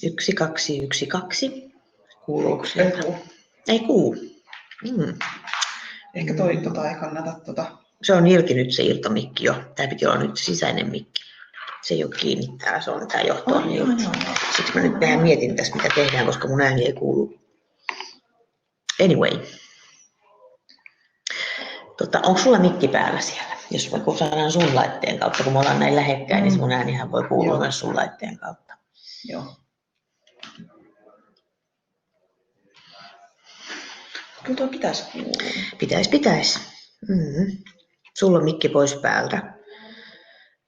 1212. Kuuluuko sieltä? Ei kuulu. Ehkä tota ei kannata Se on irti nyt se irtomikki jo. Tämä piti olla nyt sisäinen mikki. Se ei ole kiinni täällä, se on tämä johto. Sitten mä nyt mietin tässä, mitä tehdään, koska mun ääni ei kuulu. Anyway. Onko sulla mikki päällä siellä? Jos kun saadaan sun laitteen kautta, kun me ollaan näin lähekkäin, niin mun äänihän voi kuulua myös sun laitteen kautta. Joo. Kyllä tuo pitäisi kuulua. Pitäisi. Sulla on mikki pois päältä.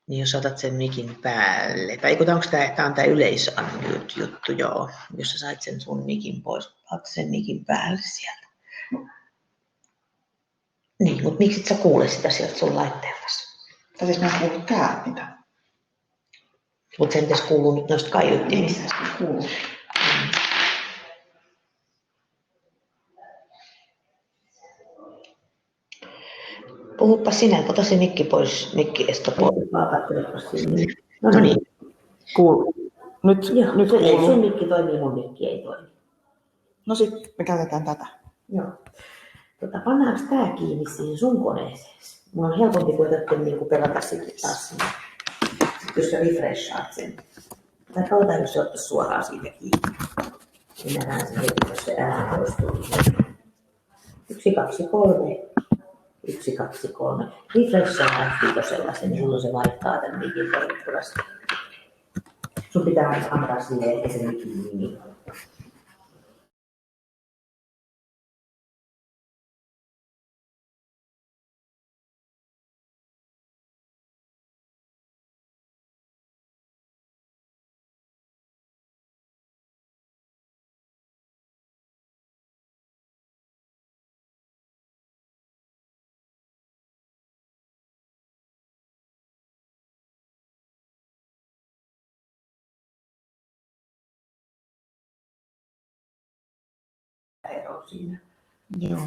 Niin jos otat sen mikin päälle, tai onko tämä on tämä yleisjuttu, joo. Jos sä sait sen sun mikin pois, otat sen mikin päälle sieltä. Niin, mutta miksi et sä kuule sitä sieltä sun laitteelta? Tai siis mä en kuullut täältä mitä. Mutta sen pitäisi kuulua nyt noista kaiuttimista. Kuuluu. Puhuppa sinä, ota se mikki pois, mikki-esto pois. No niin. Kuuluu. Nyt kuuluu. Sun mikki toimii, mun mikki ei toimi. No sitten me käytetään tätä. Joo. Pannaanko tää kiinni siihen sun koneeseen? Mun on helpompi kuin niinku pelata sitten taas sinne. Sitten jos sä refreshaat sen. Tai kautaan, jos se ottaisi suoraan siitä kiinni. Niin nähdään se heti, jos se ääni poistuu. 1, 2, 3. 1, 2, 3. Refreshaa viitosella sen, niin silloin se vaihtaa tämän mikin toivottavasti. Sun pitää antaa sille sen mikin nimi. Ero siinä. Joo.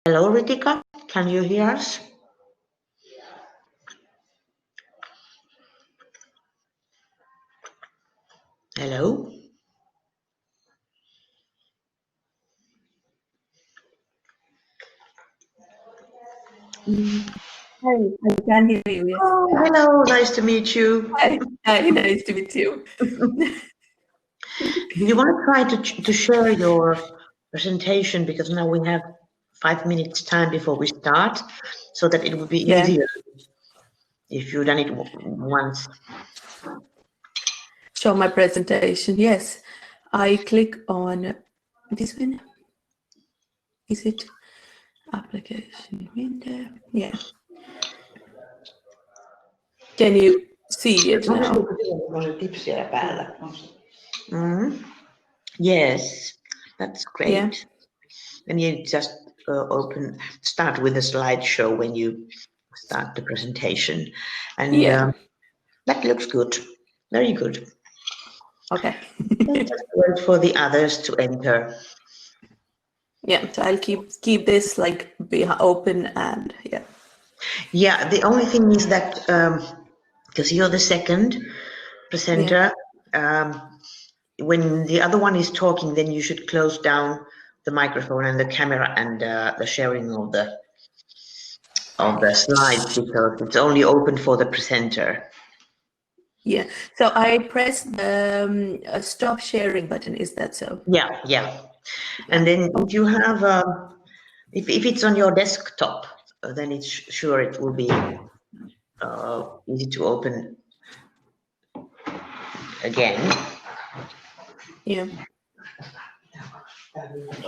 Hello, Ritika. Can you hear us? Hello? Hi, I can hear you. Yes. Oh, hello, nice to meet you. Hi, nice to meet you. Do you want to try to share your presentation, because now we have 5 minutes time before we start, so that it would be easier if you've done it once. Show my presentation. Yes, I click on this one. Is it application window? Yeah. Can you see it now? Yes, that's great. Yeah. And you just start with a slideshow when you start the presentation. And that looks good. Very good. Okay. Just wait for the others to enter. Yeah, so I'll keep this like open and yeah. Yeah, the only thing is that because you're the second presenter, when the other one is talking, then you should close down the microphone and the camera and the sharing of the slides, because it's only open for the presenter. Yeah, so I press the stop sharing button. Is that so? Yeah. And then if you have, if it's on your desktop, then it's sure it will be easy to open again. Yeah.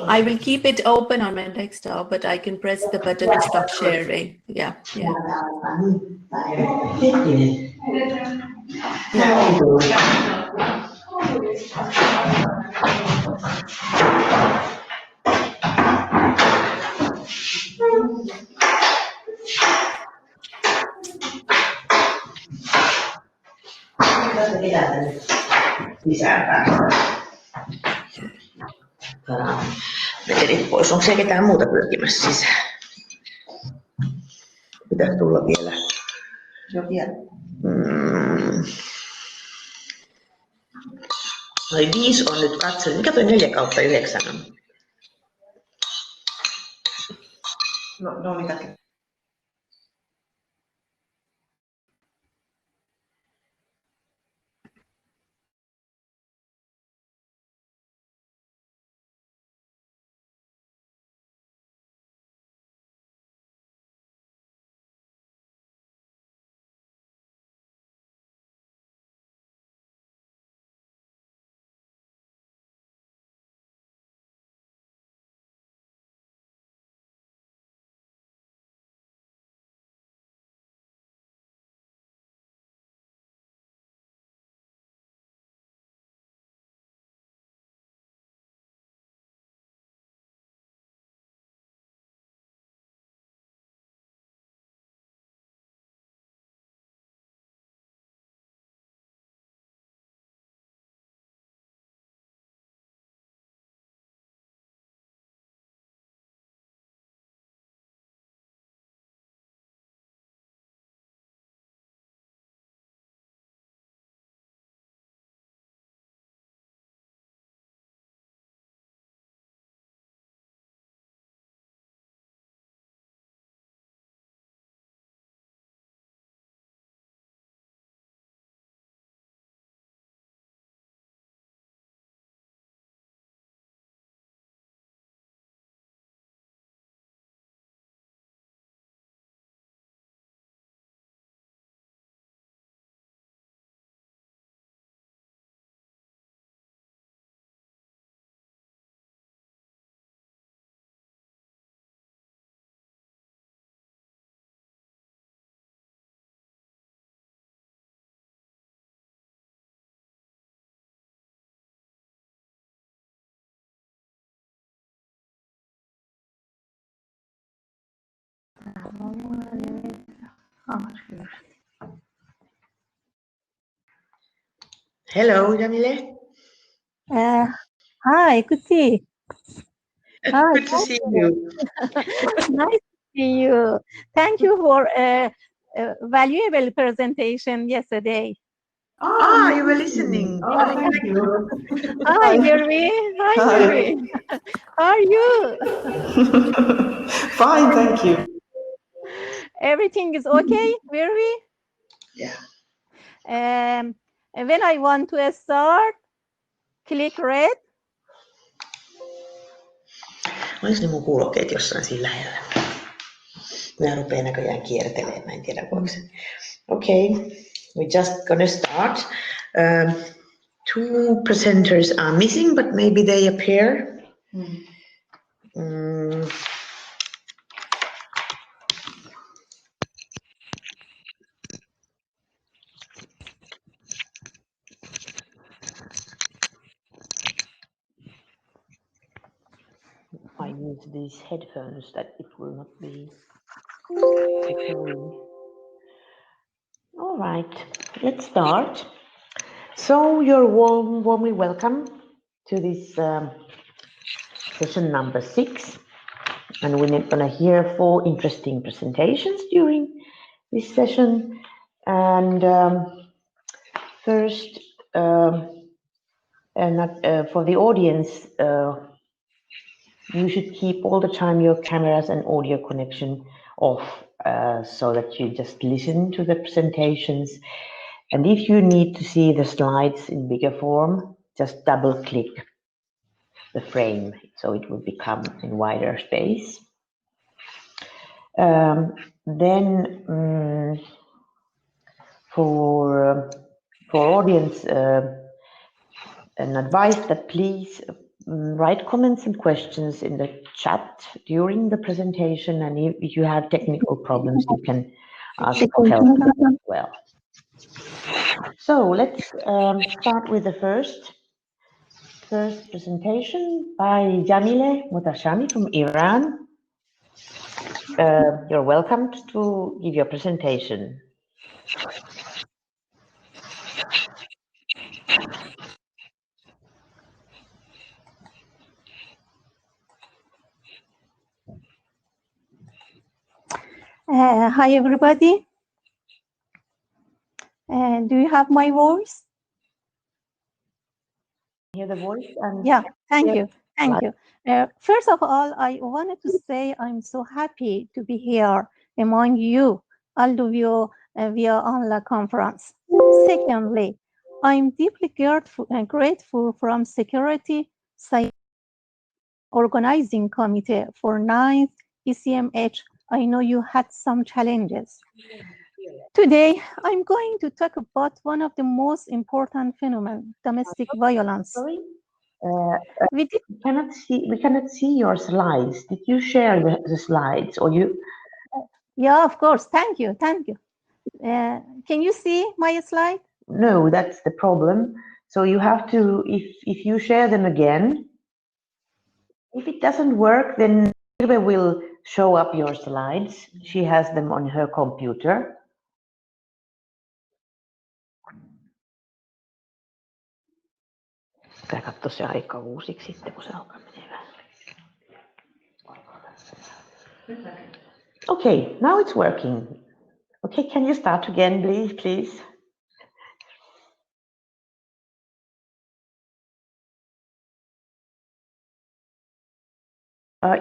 I will keep it open on my desktop, but I can press the button to stop sharing. Yeah. Veterit pois. Onko siellä ketään muuta pyrkimässä sisään? Pitäisi tulla vielä. Jo vielä. Noi 5 on nyt katsonut. Mikä toi 4/9 on? No mitä? Hello, Jamile. Hi, Kuti. Hi, Good to see you. nice to see you. Thank you for a valuable presentation yesterday. You were listening. Thank you. Hi, Virvi. Hi, Hi. Virvi. How are you? Fine, thank you. Everything is okay, Virvi? Yeah. When I want to start, click red. Olis ne mun kuulokkeet jossain siinä lähellä? Mä rupean näköjään kiertelemään, mä en tiedä voiko se. Okay, we're just gonna start. 2 presenters are missing, but maybe they appear. I use these headphones that it will not be echoing. All right, let's start. So you're warmly welcome to this session number 6, and we're going to hear 4 interesting presentations during this session. And first, for the audience, you should keep all the time your cameras and audio connection off, so that you just listen to the presentations. And if you need to see the slides in bigger form, just double click the frame so it will become in wider space. For audience, an advice that please write comments and questions in the chat during the presentation, and if you have technical problems, you can ask for help as well. So let's start with the first presentation by Jamile Mutashami from Iran. You're welcome to give your presentation. Hi, everybody. Do you have my voice? Hear the voice? And yeah, thank you. Thank slide. you. First of all, I wanted to say I'm so happy to be here among you, all of you, via online conference. Secondly, I'm deeply grateful from Security Science Organizing Committee for 9th ECMH. I know you had some challenges. Today, I'm going to talk about one of the most important phenomena, domestic violence. Sorry? We cannot see your slides. Did you share the slides, or you? Yeah, of course. Thank you. Thank you. Can you see my slide? No, that's the problem. So you have to, if you share them again, if it doesn't work, then Irve will show up your slides. She has them on her computer. Pitää katsoa se aika uusiksi sitten, kun se alkaa menemään. Okay, now it's working. Okay, can you start again, please?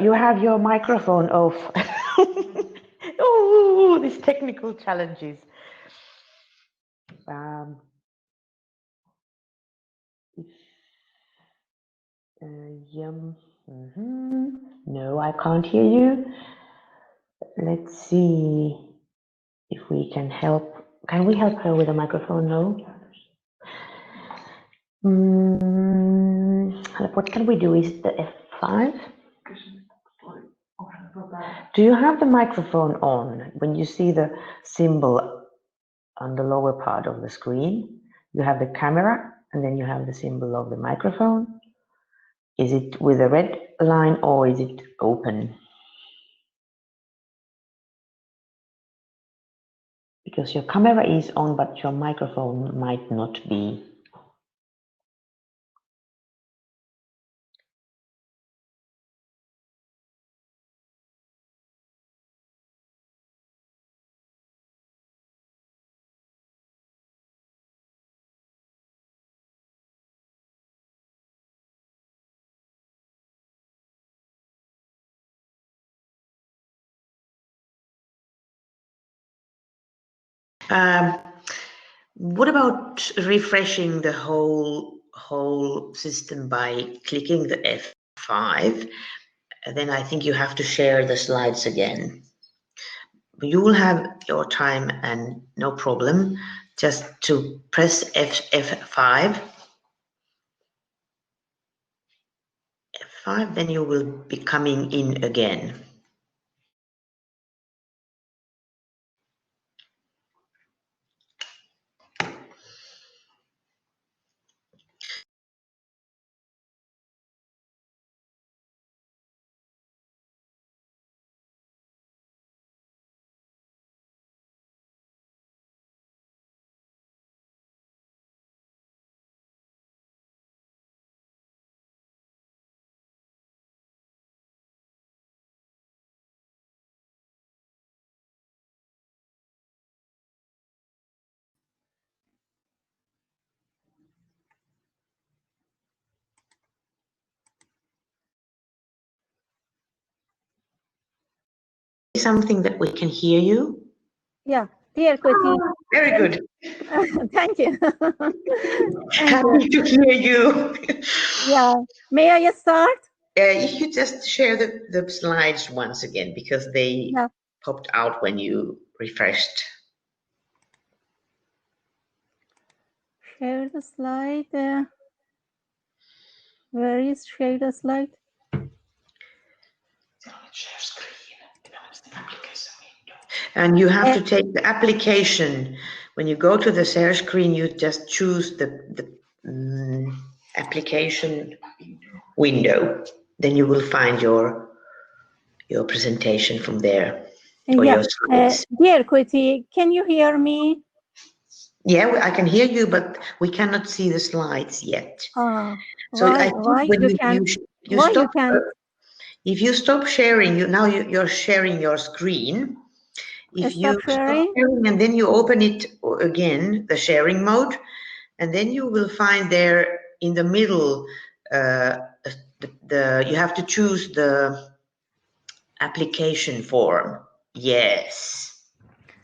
You have your microphone off. Oh, these technical challenges. No, I can't hear you. Let's see if we can help. Can we help her with a microphone? No. What can we do? Is the F5? Do you have the microphone on? When you see the symbol on the lower part of the screen, you have the camera and then you have the symbol of the microphone. Is it with a red line or is it open? Because your camera is on, but your microphone might not be. What about refreshing the whole system by clicking the F5? Then I think you have to share the slides again. You will have your time and no problem. Just to press F5. F5, then you will be coming in again. something that we can hear you? Yeah, dear Kuti. Very good. Thank you. Thank you. Happy to hear you. Yeah. May I start? If you just share the slides once again, because they Yeah. popped out when you refreshed. Share the slide. Where is share the slide? And you have to take the application. When you go to the share screen, you just choose the application window. Then you will find your presentation from there. Or Yeah. your slides. Dear Kuti, can you hear me? Yeah, I can hear you, but we cannot see the slides yet. So I think Why when you can? you Why stop, you can? if you stop sharing, you're sharing your screen. If you Stop sharing? and then you open it again, the sharing mode, and then you will find there in the middle, you have to choose the application form. Yes.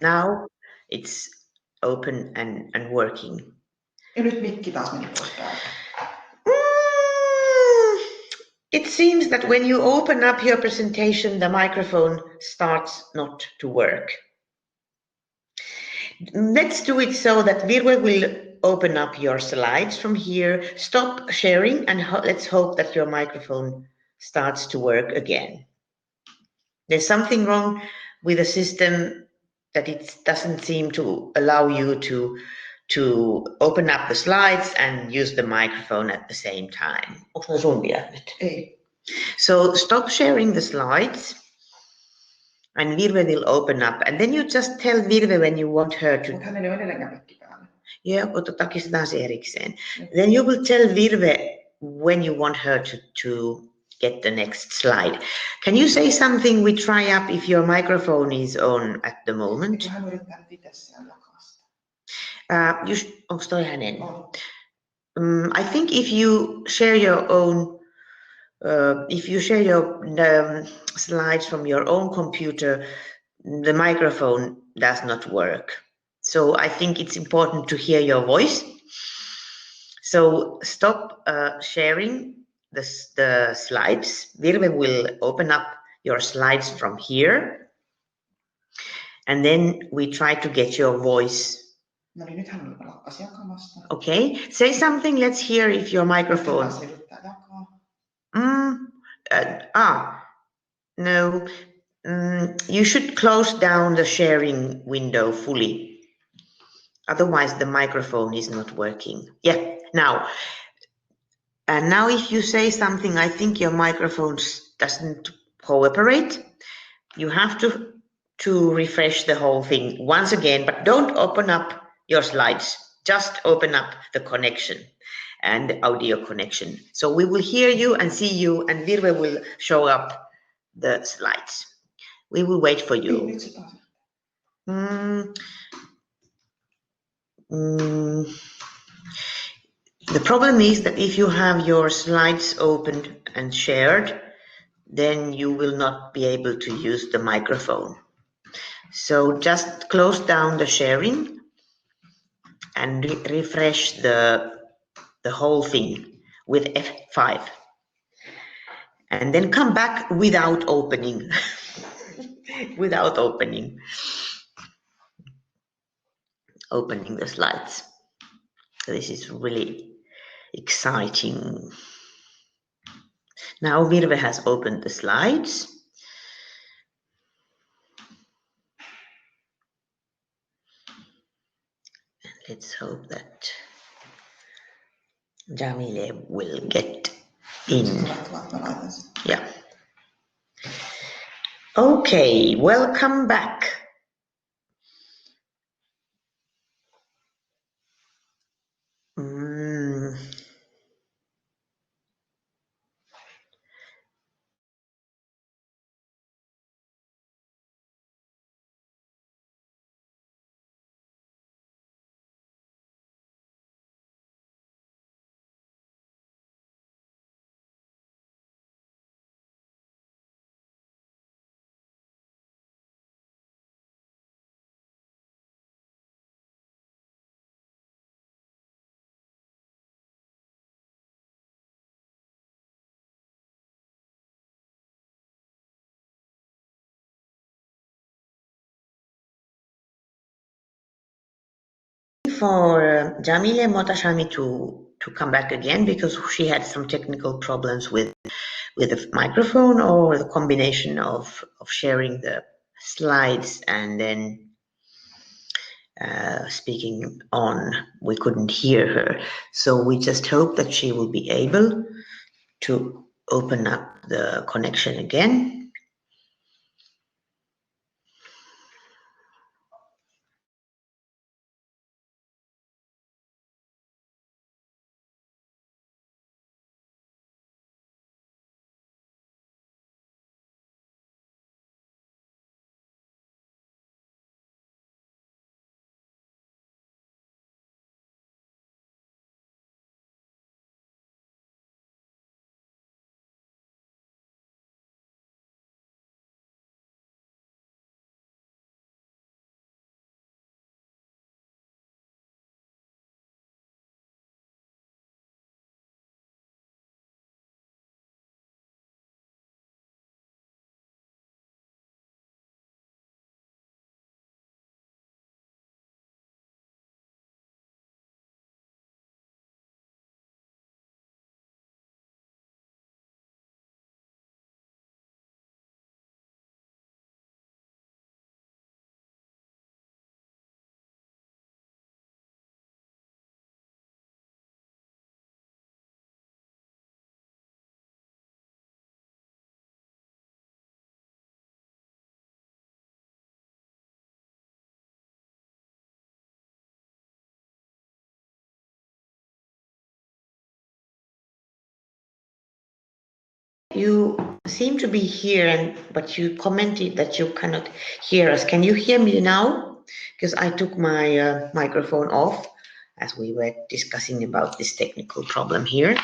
Now it's open and working. Ja nyt mikki taas meni pois päältä. It seems that when you open up your presentation, the microphone starts not to work. Let's do it so that Virve will open up your slides from here, stop sharing, and let's hope that your microphone starts to work again. There's something wrong with the system that it doesn't seem to allow you to open up the slides and use the microphone at the same time. Ei. So stop sharing the slides and Virve will open up. And then you just tell Virve when you want her to. Mutta hänellä on edelleenkään mikki päällä. Yeah, tarkistetaan se erikseen. Then you will tell Virve when you want her to get the next slide. Can you say something? We try up if your microphone is on at the moment. Eikö hän yrittää nyt itse siellä jakaa sitä? Onko toi hänen? On. I think if you share your own, slides from your own computer, the microphone does not work. So I think it's important to hear your voice. So stop sharing the slides. Virve will open up your slides from here. And then we try to get your voice. No niin, nyt hän lakkasi jakamasta. Okay, say something. Let's hear if your microphone. Taas yrittää jakaa. No. You should close down the sharing window fully. Otherwise, the microphone is not working. Yeah, now. And now if you say something, I think your microphone doesn't cooperate. You have to refresh the whole thing once again, but don't open up your slides. Just open up the connection and the audio connection. So we will hear you and see you, and Virve will show up the slides. We will wait for you. Nyt se taas. The problem is that if you have your slides opened and shared, then you will not be able to use the microphone. So just close down the sharing and refresh the whole thing with F5. And then come back without opening. Without opening the slides. This is really exciting. Now Virve has opened the slides. Let's hope that Jamile will get in. Yeah. Okay, welcome back. for Jamile Motashami to come back again because she had some technical problems with the microphone or the combination of sharing the slides and then speaking on. We couldn't hear her. So we just hope that she will be able to open up the connection again. You seem to be here, but you commented that you cannot hear us. Can you hear me now? Because I took my microphone off as we were discussing about this technical problem here.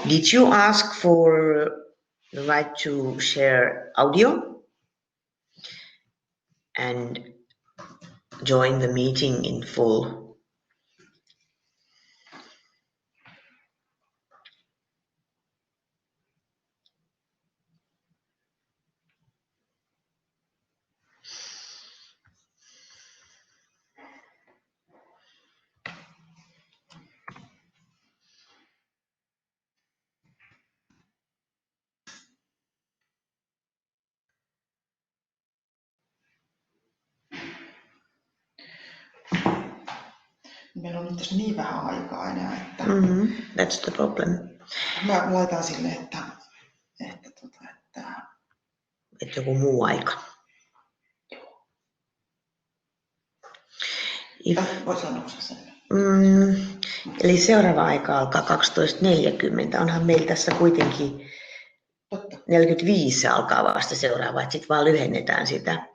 Did you ask for the right to share audio and join the meeting in full? Meillä on nyt tässä niin vähän aikaa enää, että That's the problem. mä laitan sille, että Että joku muu aika. voi sanoa sen. Eli seuraava aika alkaa 12.40. Onhan meillä tässä kuitenkin Totta. 45 alkaa vasta seuraava, että sitten vaan lyhennetään sitä.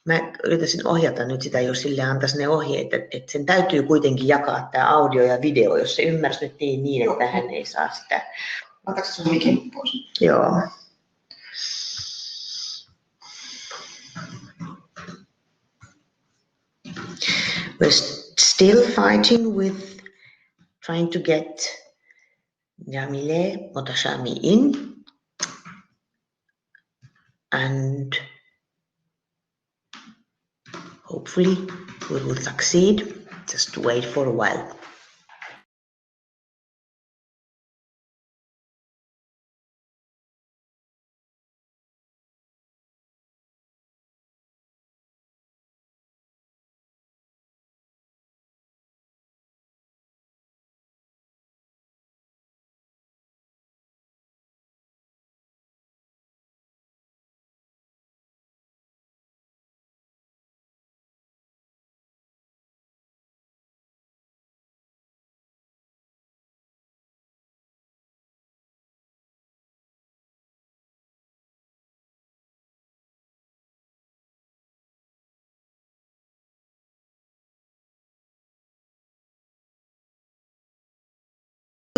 Mä yritäisin ohjata nyt sitä, jos sille antaisi ne ohjeet, että sen täytyy kuitenkin jakaa tämä audio ja video, jos se ymmärsi nyt niin, että hän ei saa sitä. Antaako sun mikin pois? Joo. We're still fighting with trying to get Jamile Motashami in, and hopefully we will succeed. Just wait for a while.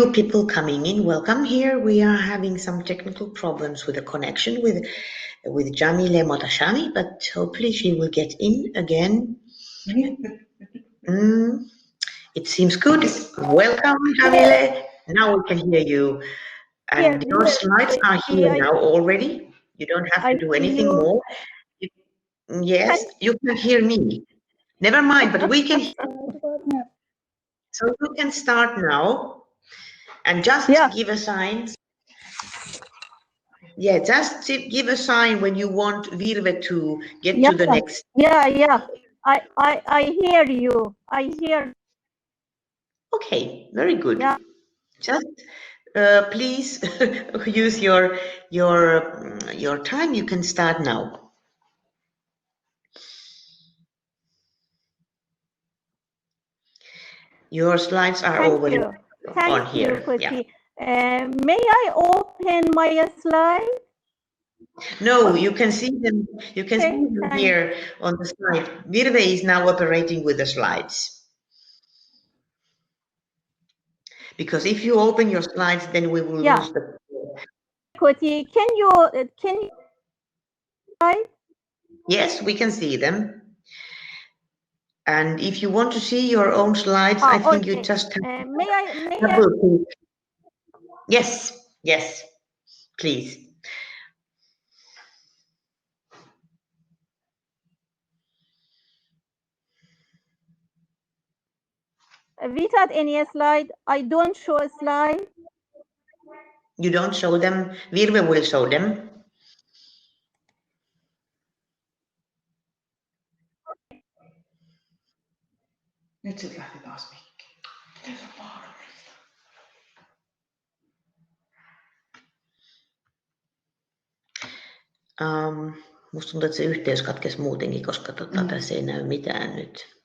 New people coming in, welcome here. We are having some technical problems with the connection with Jamile Motashami, but hopefully she will get in again. It seems good. Welcome, Jamile. Now we can hear you. And your slides are here now already. You don't have to do anything more. Yes, you can hear me. Never mind, but we can. So you can start now and just give a sign. Yeah, just give a sign when you want Virve to get to the next. Yeah. I hear you. I hear. Okay, very good. Yeah. Just please use your time. You can start now. Your slides are already on here. Koti. May I open my slide? No, you can see them. You can see them here on the slide. Virve is now operating with the slides. Because if you open your slides, then we will lose the. Koti, can you? Yes, we can see them. And if you want to see your own slides, I think you just have to. Yes, please. Without any slide, I don't show a slide. You don't show them. Virve will show them. Nyt sit lähti taas mikki. Miten se on mahdollista? Musta tuntuu, että se yhteys katkesi muutenkin, koska tässä ei näy mitään nyt.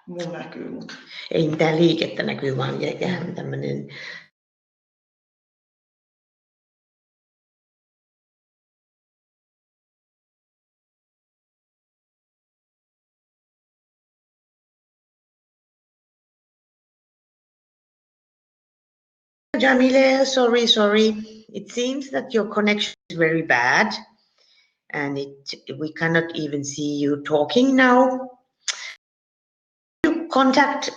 Mun näkyy, mutta... Ei mitään liikettä näkyy, vaan jää tämmöinen... Jamile, sorry. It seems that your connection is very bad and we cannot even see you talking now. You contact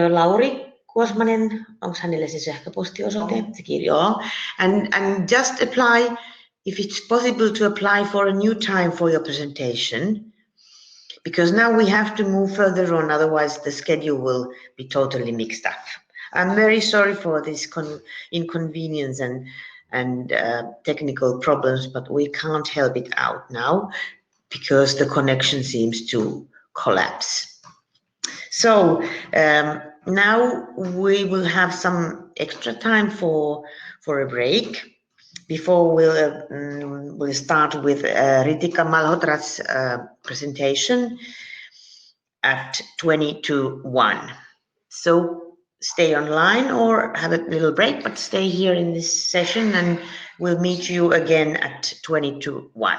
Lauri Kuosmanen, onko hänellä se sähköpostiosoite? And just apply, if it's possible to apply for a new time for your presentation, because now we have to move further on, otherwise the schedule will be totally mixed up. I'm very sorry for this inconvenience and technical problems, but we can't help it out now because the connection seems to collapse. So now we will have some extra time for a break before we'll start with Ritika Malhotra's presentation at 20 to 1. So stay online or have a little break, but stay here in this session and we'll meet you again at 20 to 1.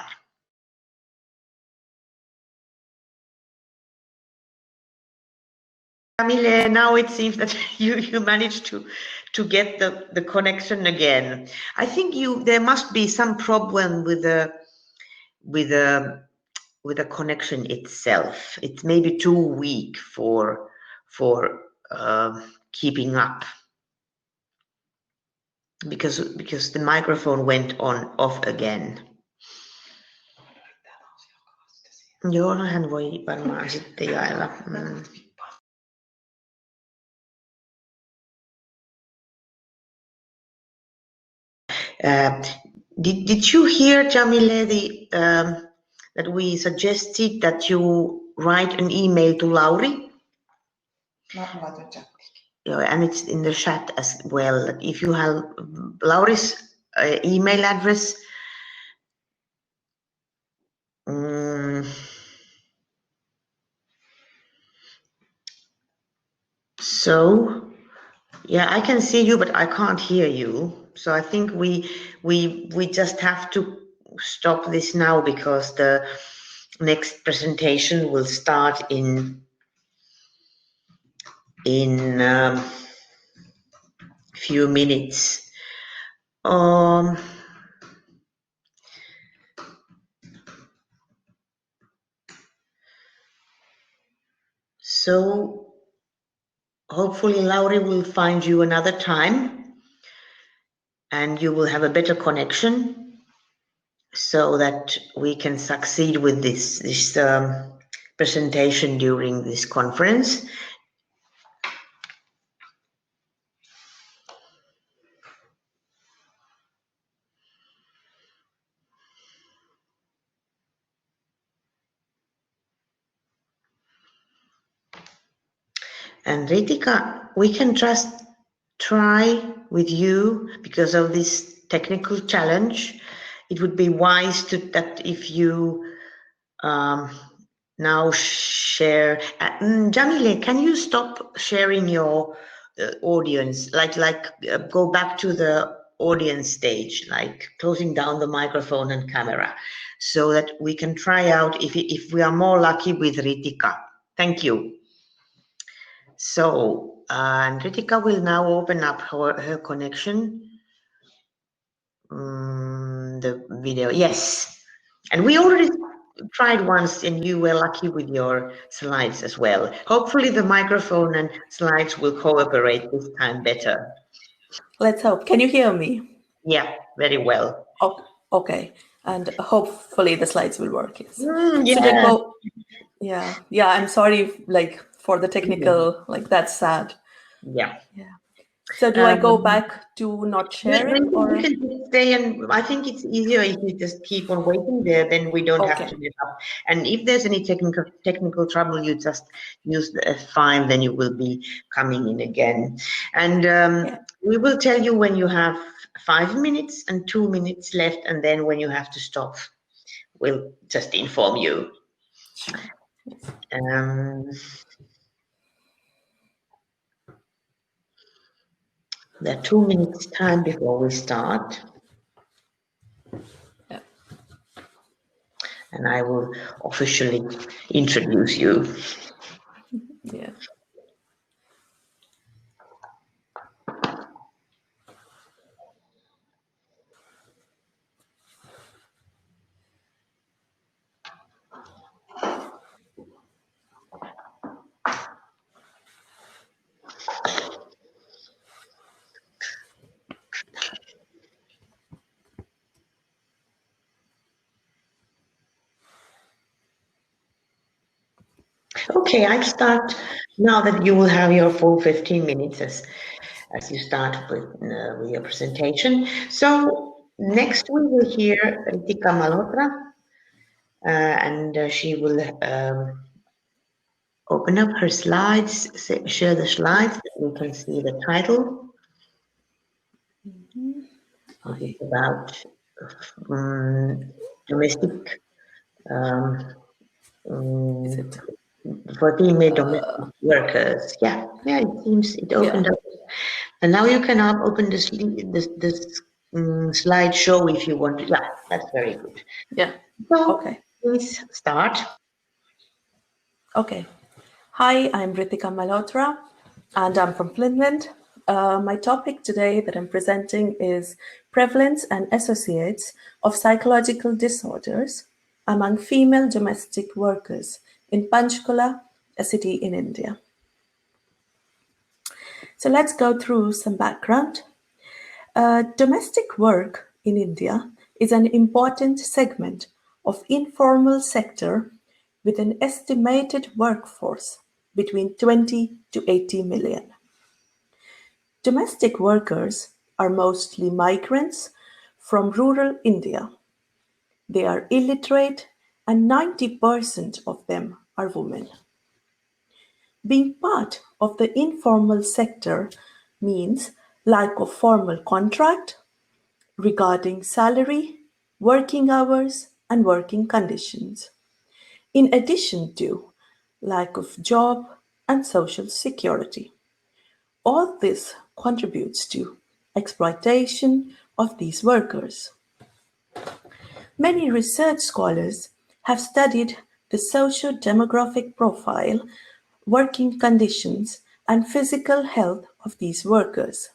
Camille, now it seems that you managed to get the connection again. I think there must be some problem with the connection itself. It's maybe too weak for keeping up because the microphone went off again. Joo, no hän voi varmaan sitten jaella. Did you hear, Jamile, that we suggested that you write an email to Lauri? And it's in the chat as well. If you have Lauri's email address, so yeah, I can see you, but I can't hear you. So I think we just have to stop this now because the next presentation will start in few minutes. So hopefully Lauri will find you another time and you will have a better connection so that we can succeed with this presentation during this conference. And Ritika, we can just try with you because of this technical challenge. It would be wise that if you now share. Jamile, can you stop sharing your audience? Go back to the audience stage, like closing down the microphone and camera, so that we can try out if we are more lucky with Ritika. Thank you. So, Ritika will now open up her connection. The video, yes. And we already tried once and you were lucky with your slides as well. Hopefully the microphone and slides will cooperate this time better. Let's hope. Can you hear me? Yeah, very well. Oh, okay. And hopefully the slides will work. Yes. Yeah. Should I go? Yeah. Yeah. I'm sorry, for the technical, that's sad. Yeah. Yeah. So do I go back to not sharing, or? We can stay, and I think it's easier if you just keep on waiting there, then we don't have to get up. And if there's any technical trouble, you just use the F5, then you will be coming in again. And we will tell you when you have 5 minutes and 2 minutes left, and then when you have to stop, we'll just inform you. There are 2 minutes time before we start. Yeah. And I will officially introduce you. Yeah. Okay, I'll start now that you will have your full 15 minutes as you start with your presentation. So next we will hear Ritika Malhotra, and she will open up her slides, share the slides, that you can see the title. It's about domestic Is it? for female domestic workers. Yeah, it seems it opened up. And now you can open this slideshow if you want to. Yeah, that's very good. Yeah. So, okay. Please start. Okay. Hi, I'm Ritika Malhotra, and I'm from Finland. My topic today that I'm presenting is prevalence and associates of psychological disorders among female domestic workers in Panchkula, a city in India. So let's go through some background. Domestic work in India is an important segment of informal sector with an estimated workforce between 20 to 80 million. Domestic workers are mostly migrants from rural India. They are illiterate and 90% of them are women. Being part of the informal sector means lack of formal contract regarding salary, working hours, and working conditions, in addition to lack of job and social security. All this contributes to exploitation of these workers. Many research scholars have studied the socio-demographic profile, working conditions, and physical health of these workers.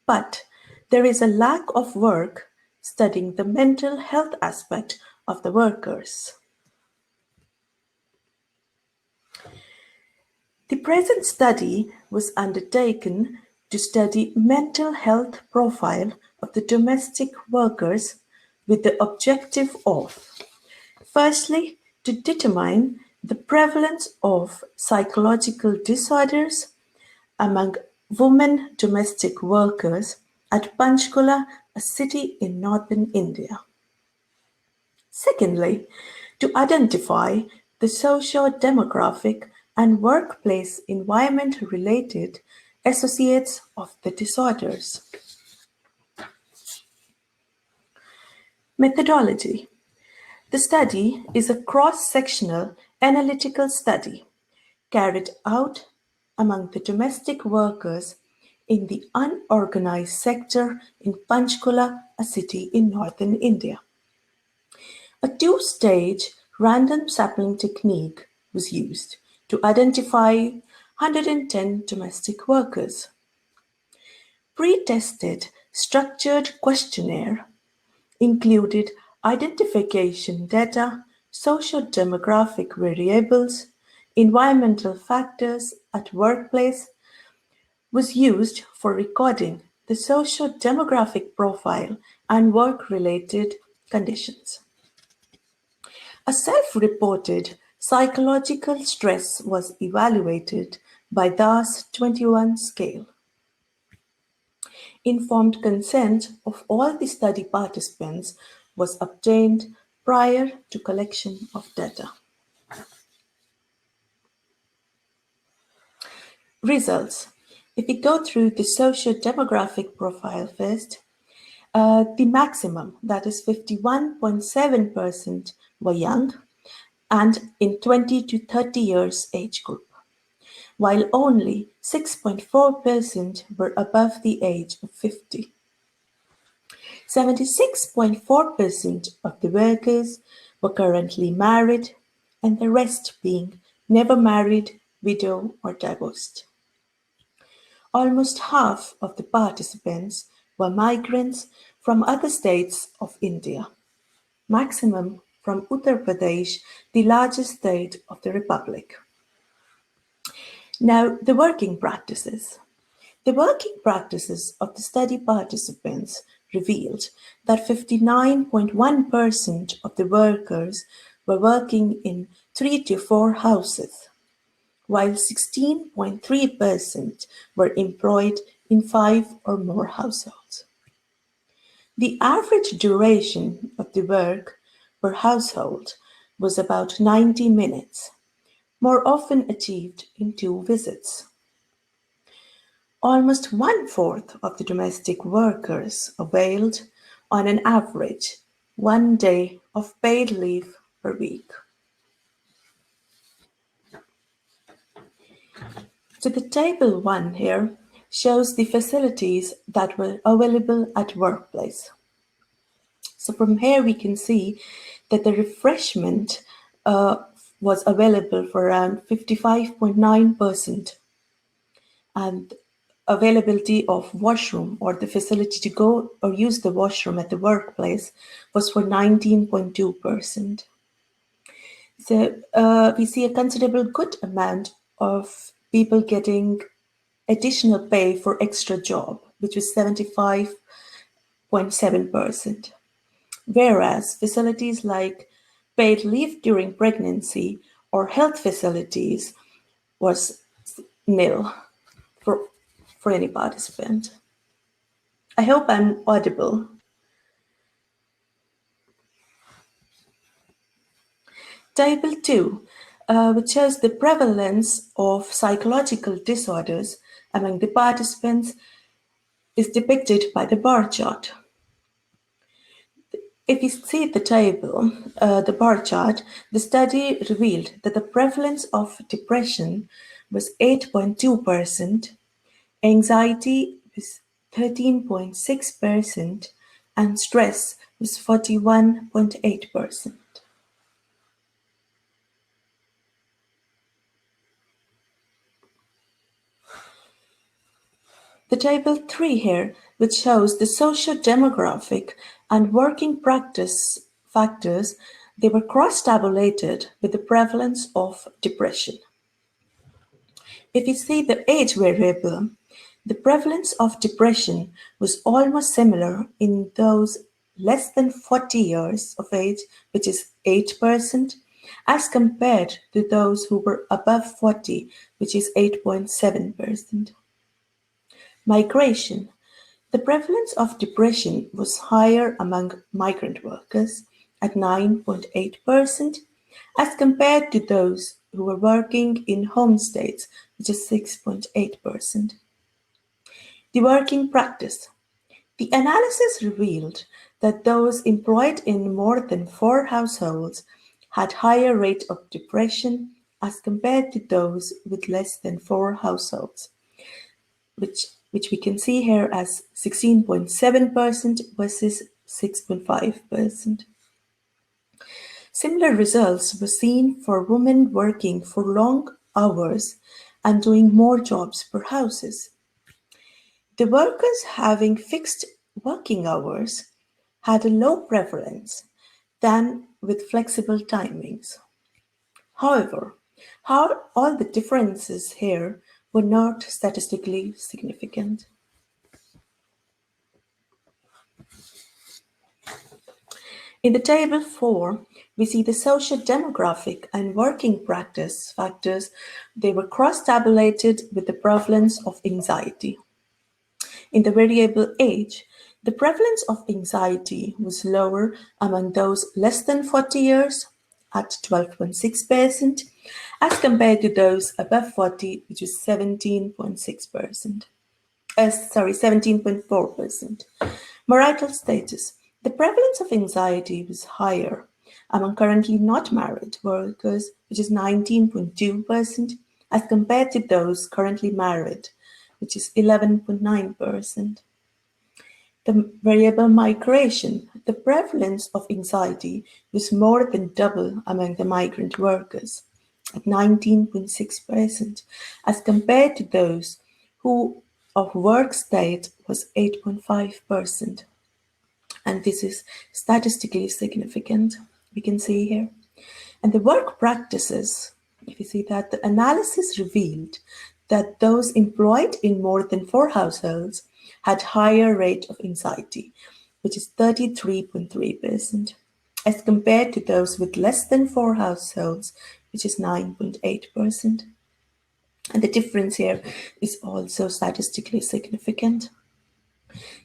But there is a lack of work studying the mental health aspect of the workers. The present study was undertaken to study mental health profile of the domestic workers with the objective of, firstly, to determine the prevalence of psychological disorders among women domestic workers at Panchkula, a city in northern India. Secondly, to identify the socio-demographic and workplace environment-related associates of the disorders. Methodology. The study is a cross-sectional analytical study carried out among the domestic workers in the unorganized sector in Panchkula, a city in northern India. A two-stage random sampling technique was used to identify 110 domestic workers. Pre-tested structured questionnaire included identification data, socio-demographic variables, environmental factors at workplace, was used for recording the socio-demographic profile and work-related conditions. A self-reported psychological stress was evaluated by DAS 21 scale. Informed consent of all the study participants was obtained prior to collection of data. Results. If we go through the socio-demographic profile first, the maximum, that is 51.7%, were young and in 20 to 30 years age group, while only 6.4% were above the age of 50. 76.4% of the workers were currently married, and the rest being never married, widow, or divorced. Almost half of the participants were migrants from other states of India, maximum from Uttar Pradesh, the largest state of the Republic. Now, the working practices. The working practices of the study participants revealed that 59.1% of the workers were working in 3 to 4 houses, while 16.3% were employed in 5 or more households. The average duration of the work per household was about 90 minutes, more often achieved in 2 visits. Almost 1/4 of the domestic workers availed, on an average, 1 day of paid leave per week. So the table 1 here shows the facilities that were available at workplace. So from here we can see that the refreshment was available for around 55.9%, and availability of washroom or the facility to go or use the washroom at the workplace was for 19.2%. So we see a considerable good amount of people getting additional pay for extra job, which was 75.7%. Whereas facilities like paid leave during pregnancy or health facilities was nil for any participant. I hope I'm audible. Table 2, which shows the prevalence of psychological disorders among the participants, is depicted by the bar chart. If you see the table, the bar chart, the study revealed that the prevalence of depression was 8.2%, anxiety was 13.6%, and stress was 41.8%. The table 3 here, which shows the socio-demographic and working practice factors, they were cross-tabulated with the prevalence of depression. If you see the age variable, the prevalence of depression was almost similar in those less than 40 years of age, which is 8%, as compared to those who were above 40, which is 8.7%. Migration. The prevalence of depression was higher among migrant workers at 9.8% as compared to those who were working in home states, which is 6.8%. The working practice. The analysis revealed that those employed in more than 4 households had higher rate of depression as compared to those with less than 4 households, which we can see here as 16.7% versus 6.5%. Similar results were seen for women working for long hours and doing more jobs per houses. The workers having fixed working hours had a low prevalence than with flexible timings. However, all the differences here were not statistically significant. In the table 4, we see the socio-demographic and working practice factors. They were cross-tabulated with the prevalence of anxiety. In the variable age, the prevalence of anxiety was lower among those less than 40 years at 12.6% as compared to those above 40, which is 17.6%. 17.4%. Marital status. The prevalence of anxiety was higher among currently not married workers, which is 19.2%, as compared to those currently married, which is 11.9%. The variable migration. The prevalence of anxiety was more than double among the migrant workers, at 19.6%, as compared to those who of work state was 8.5%. And this is statistically significant, we can see here. And the work practices, if you see that, the analysis revealed that those employed in more than 4 households had higher rate of anxiety, which is 33.3%, as compared to those with less than 4 households, which is 9.8%. And the difference here is also statistically significant.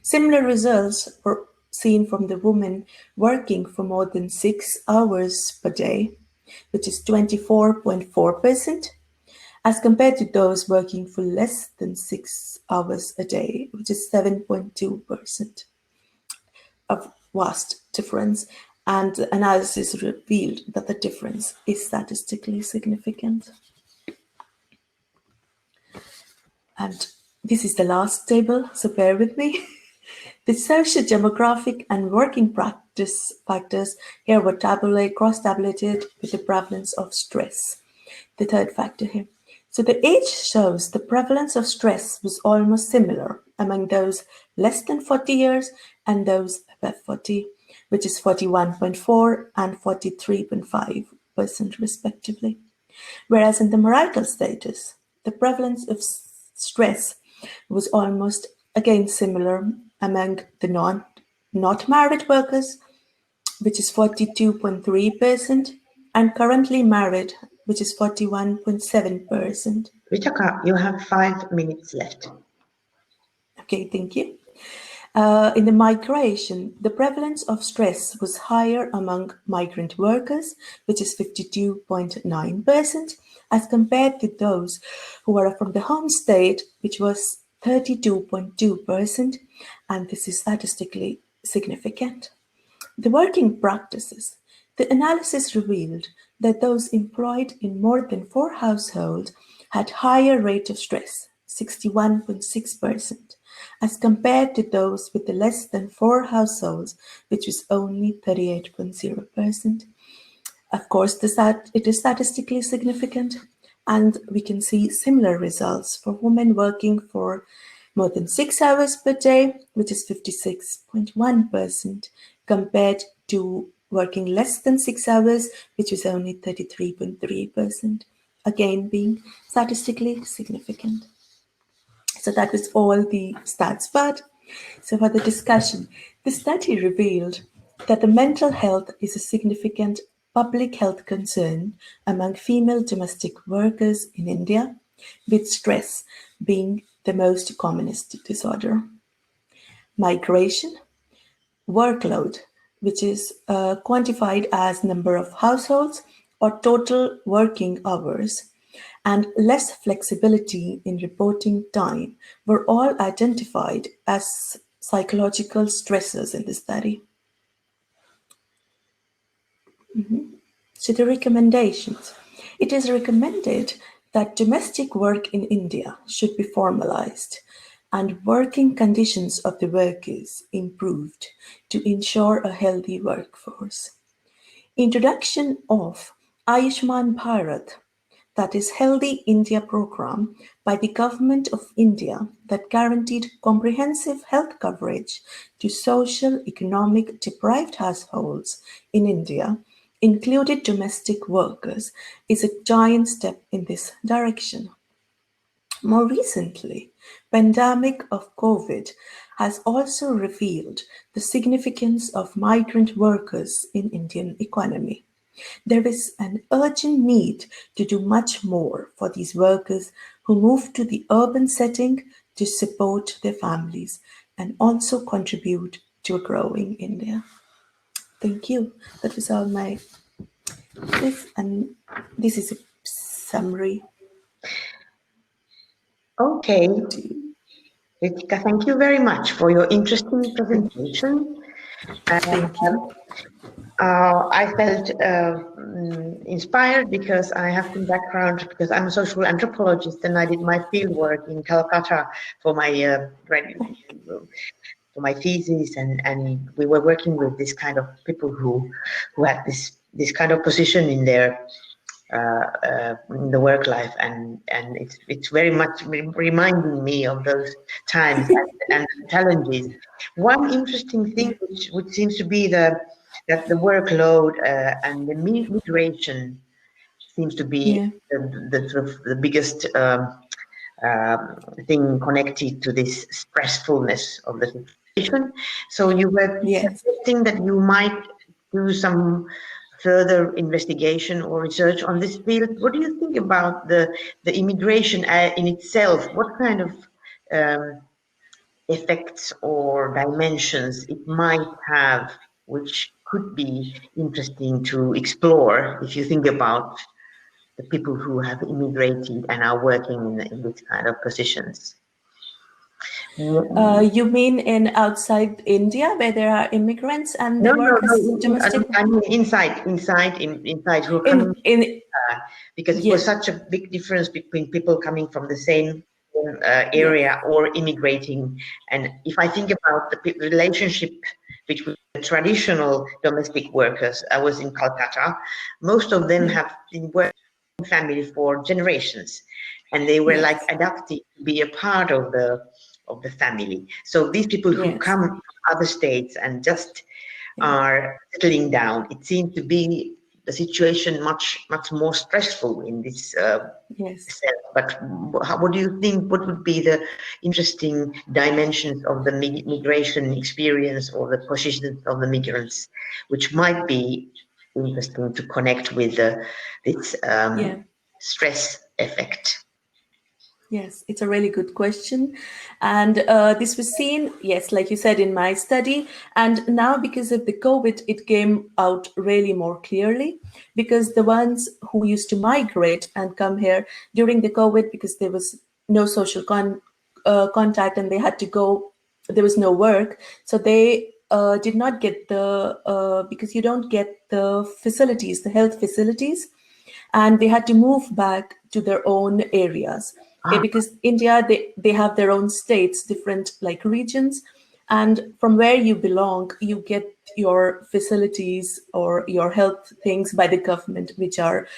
Similar results were seen from the women working for more than 6 hours per day, which is 24.4%, as compared to those working for less than 6 hours a day, which is 7.2%. A vast difference, and the analysis revealed that the difference is statistically significant. And this is the last table, so bear with me. The social demographic and working practice factors here were cross-tabulated with the prevalence of stress, the third factor here. So the age shows the prevalence of stress was almost similar among those less than 40 years and those above 40, which is 41.4 and 43.5% respectively. Whereas in the marital status, the prevalence of stress was almost again similar among the not married workers, which is 42.3%, and currently married, which is 41.7%. Vitaka, you have 5 minutes left. Okay, thank you. In the migration, the prevalence of stress was higher among migrant workers, which is 52.9%, as compared to those who were from the home state, which was 32.2%, and this is statistically significant. The working practices. The analysis revealed that those employed in more than 4 households had higher rate of stress, 61.6%, as compared to those with the less than 4 households, which was only 38.0%. Of course, it is statistically significant, and we can see similar results for women working for more than 6 hours per day, which is 56.1%, compared to working less than 6 hours, which was only 33.3%, again being statistically significant. So that was all the stats part. So for the discussion, the study revealed that the mental health is a significant public health concern among female domestic workers in India, with stress being the most commonest disorder. Migration, workload, which is quantified as number of households or total working hours, and less flexibility in reporting time were all identified as psychological stressors in the study. So the recommendations. It is recommended that domestic work in India should be formalized and working conditions of the workers improved to ensure a healthy workforce. Introduction of Ayushman Bharat, that is Healthy India program by the Government of India that guaranteed comprehensive health coverage to social economic deprived households in India, included domestic workers, is a giant step in this direction. More recently, pandemic of COVID has also revealed the significance of migrant workers in Indian economy. There is an urgent need to do much more for these workers who move to the urban setting to support their families and also contribute to a growing India. Thank you. That was all my and this is a summary. Okay, Ritika, thank you very much for your interesting presentation. Thank you. I felt inspired because I have some background, because I'm a social anthropologist and I did my field work in Calcutta for my for my thesis, and we were working with this kind of people who had this kind of position in their in the work life, and it's very much reminding me of those times and challenges. One interesting thing which seems to be that the workload and the migration seems to be the sort of the biggest thing connected to this stressfulness of the situation. So you were suggesting that you might do some further investigation or research on this field. What do you think about the immigration in itself? What kind of effects or dimensions it might have, which could be interesting to explore if you think about the people who have immigrated and are working in this kind of positions? You mean in outside India where there are immigrants and they work as domestic? I mean inside who are coming because it was such a big difference between people coming from the same area or immigrating. And if I think about the relationship between the traditional domestic workers, I was in Calcutta, most of them have been working in family for generations, and they were like adopted to be a part of the family. So these people who come from other states and just are settling down, it seems to be the situation much more stressful in this sense. But what do you think? What would be the interesting dimensions of the migration experience or the positions of the migrants, which might be interesting to connect with this stress effect? Yes, it's a really good question. And this was seen, like you said, in my study. And now because of the COVID, it came out really more clearly, because the ones who used to migrate and come here during the COVID, because there was no social contact and they had to go, there was no work. So they did not get because you don't get the facilities, the health facilities, and they had to move back to their own areas. Because India, they have their own states, different like regions, and from where you belong, you get your facilities or your health things by the government, which are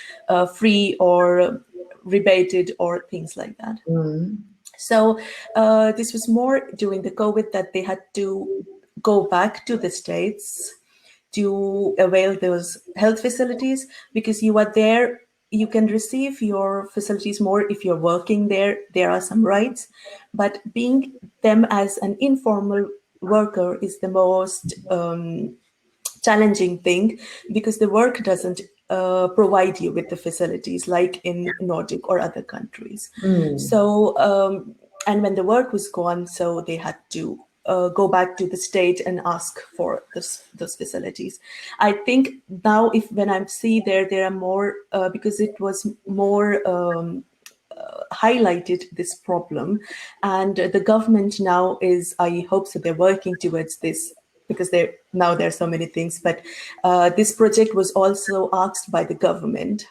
free or rebated or things like that. So this was more during the COVID that they had to go back to the states to avail those health facilities, because you are there. You can receive your facilities more if you're working there. There are some rights, but being them as an informal worker is the most challenging thing because the work doesn't provide you with the facilities like in Nordic or other countries. So, and when the work was gone, so they had to go back to the state and ask for those facilities. I think now, when I see there are more because it was more highlighted this problem, and the government now is, I hope so, they're working towards this because there are so many things. But this project was also asked by the government.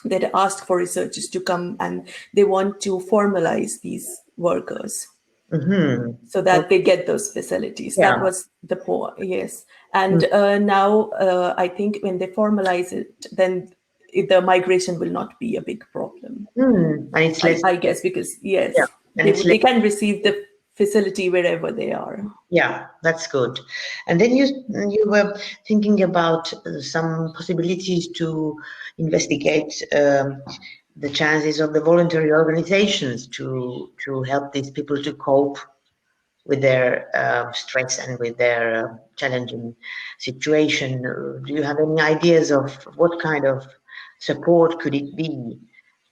They asked for researchers to come and they want to formalize these workers so that they get those facilities. Yeah. That was the point, yes. And now I think when they formalize it, then the migration will not be a big problem. And it's less, I guess, because yes, yeah. And they can receive the facility wherever they are. Yeah, that's good. And then you were thinking about some possibilities to investigate the chances of the voluntary organizations to help these people to cope with their stress and with their challenging situation. Do you have any ideas of what kind of support could it be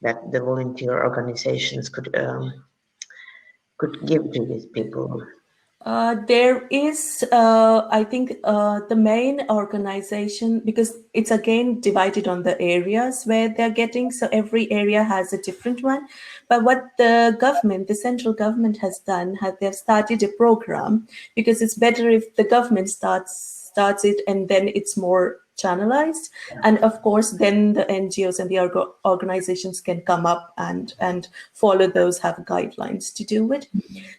that the volunteer organizations could give to these people? There is, I think, the main organization, because it's again divided on the areas where they're getting. So every area has a different one. But what the government, the central government has done, they've started a program, because it's better if the government starts it and then it's more channelized. And of course, then the NGOs and the organizations can come up and follow those, have guidelines to do it.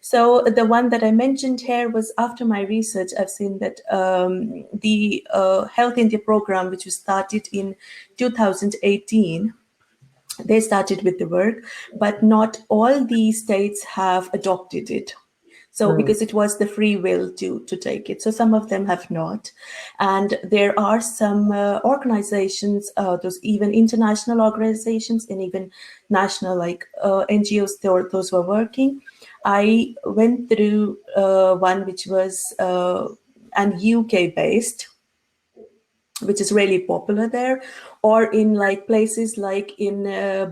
So the one that I mentioned here was, after my research, I've seen that the Health India program, which was started in 2018, they started with the work, but not all the states have adopted it. So because it was the free will to take it. So some of them have not. And there are some organizations, those even international organizations and even national, like NGOs, those were working. I went through one which was UK based, which is really popular there, or in like places like in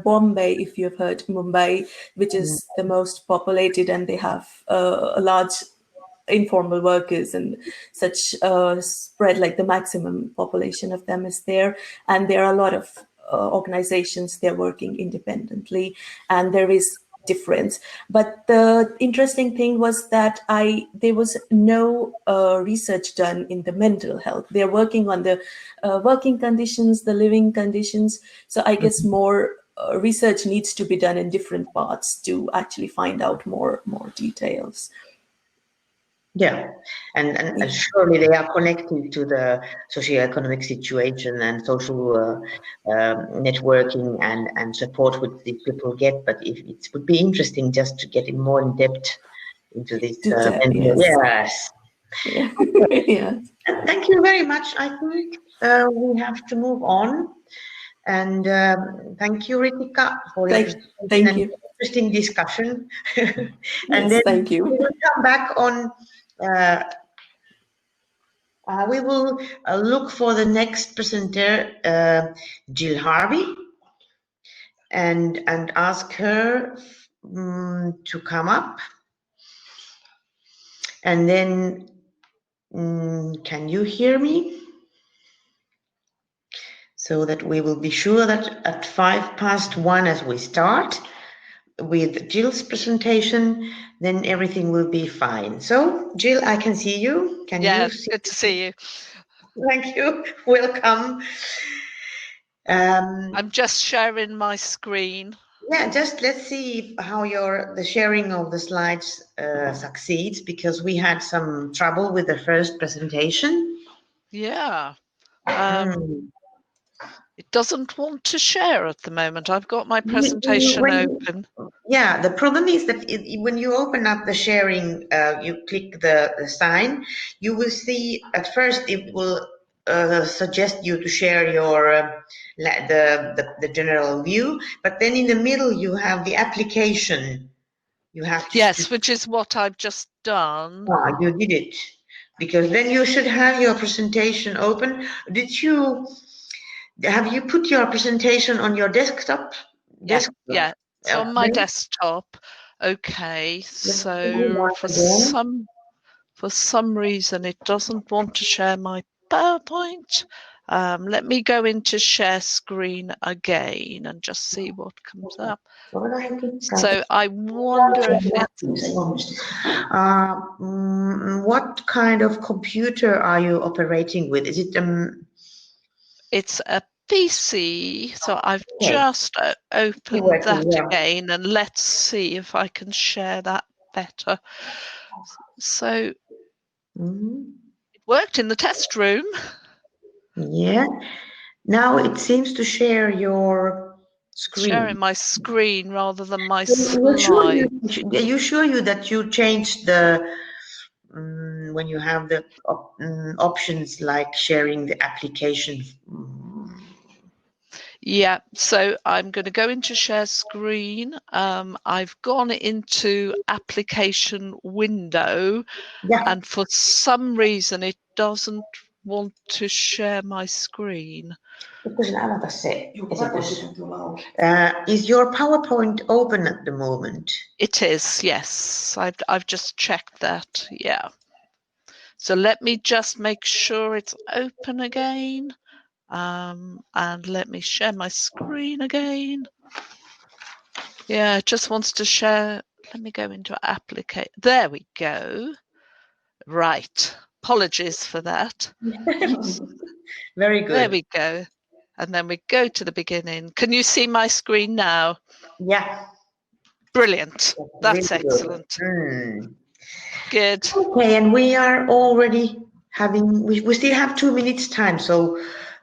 Bombay, if you've heard Mumbai, which is the most populated, and they have a large informal workers and such spread, like the maximum population of them is there. And there are a lot of organizations, they're working independently, and there is difference. But the interesting thing was that there was no research done in the mental health. They're working on the working conditions, the living conditions. So I guess more research needs to be done in different parts to actually find out more details. Yeah, and surely they are connected to the socioeconomic situation and social networking and support which these people get. But it would be interesting just to get more in depth into this. Yes. Yeah. Yes. Thank you very much. I think we have to move on. And thank you, Ritika, for interesting discussion. And then thank you. We will come back on. We will look for the next presenter, Jill Harvey, and ask her to come up. And then, can you hear me? So that we will be sure that at 1:05, as we start with Jill's presentation, then everything will be fine. So, Jill, I can see you. Can you see? Good to see you. Thank you. Welcome. I'm just sharing my screen. Yeah, just let's see how the sharing of the slides succeeds, because we had some trouble with the first presentation. Yeah. It doesn't want to share at the moment. I've got my presentation open. Yeah, the problem is that when you open up the sharing, you click the sign, you will see at first it will suggest you to share your the general view, but then in the middle you have the application. You have to which is what I've just done. You did it. because then you should have your presentation open. Have you put your presentation on your desktop? Yeah, it's on my Okay. desktop. Okay, Let's so try for again. some reason it doesn't want to share my PowerPoint. Let me go into share screen again and just see what comes up. So I wonder if it's what kind of computer are you operating with? Is it it's a PC. So I've okay. just opened Working, that yeah. again, and let's see if I can share that better. So it worked in the test room. Yeah. Now it seems to share your screen. Sharing my screen rather than my Are slide. you sure that you changed the when you have the options like sharing the application? Yeah, so I'm going to go into share screen. I've gone into application window, Yeah. and for some reason it doesn't want to share my screen. Is your PowerPoint open at the moment? It is, yes. I've just checked that. Yeah. So let me just make sure it's open again. And let me share my screen again. Yeah, it just wants to share. Let me go into application. There we go. Right. Apologies for that. Very good. There we go. And then we go to the beginning. Can you see my screen now? Yeah. Brilliant. That's Really excellent. Good. Okay, and we are already we still have 2 minutes time, so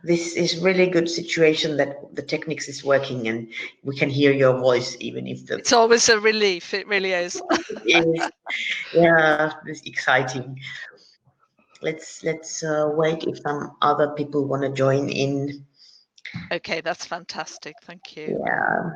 this is really good situation that the techniques is working and we can hear your voice even if It's always a relief. It really is. Yeah, it's exciting. Let's wait if some other people want to join in. Okay, that's fantastic. Thank you. Yeah.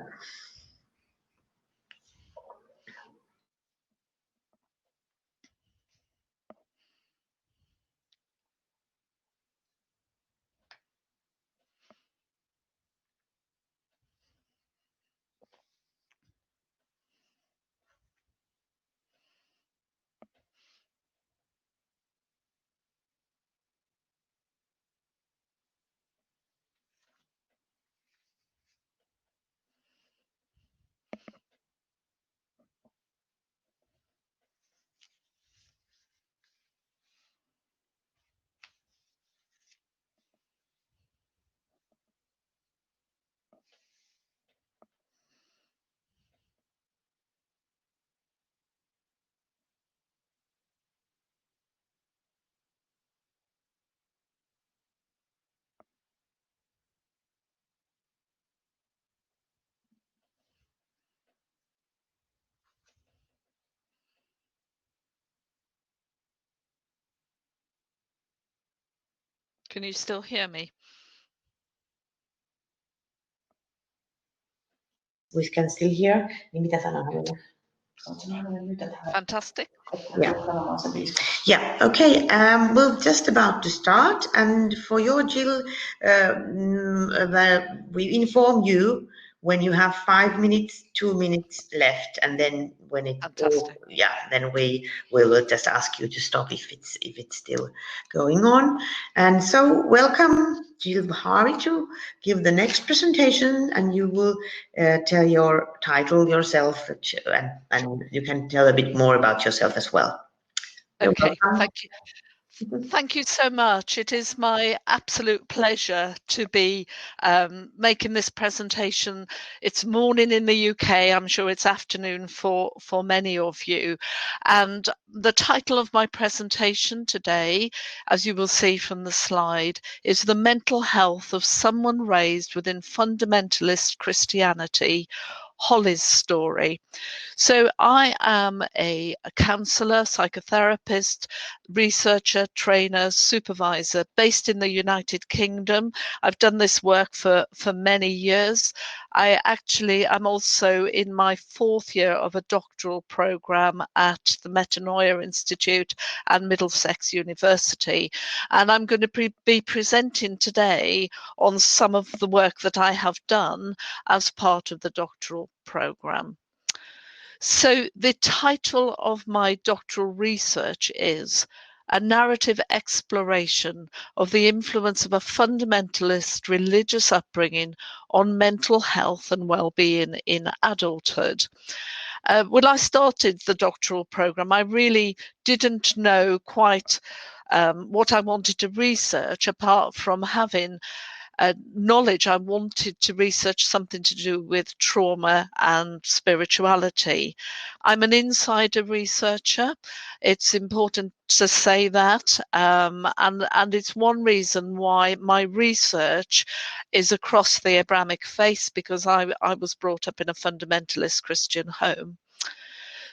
Can you still hear me? We can still hear. Fantastic. Yeah, okay. We're just about to start, and for your Jill, we inform you when you have 5 minutes, 2 minutes left, and then when it Fantastic. then we will just ask you to stop if it's still going on. And so, welcome, Jill Bahari, to give the next presentation, and you will tell your title yourself, and you can tell a bit more about yourself as well. Okay, thank you. Thank you so much. It is my absolute pleasure to be making this presentation. It's morning in the UK. I'm sure it's afternoon for many of you. And the title of my presentation today, as you will see from the slide, is The Mental Health of Someone Raised Within Fundamentalist Christianity, Holly's Story. So I am a counsellor, psychotherapist researcher, trainer, supervisor based in the United Kingdom. I've done this work for many years. I'm also in my 4th year of a doctoral program at the Metanoia Institute and Middlesex University. And I'm going to be presenting today on some of the work that I have done as part of the doctoral program. So the title of my doctoral research is A Narrative Exploration of the Influence of a Fundamentalist Religious Upbringing on Mental Health and Wellbeing in Adulthood. When I started the doctoral program, I really didn't know quite what I wanted to research, apart from having knowledge. I wanted to research something to do with trauma and spirituality. I'm an insider researcher. It's important to say that, and it's one reason why my research is across the Abrahamic faith, because I was brought up in a fundamentalist Christian home.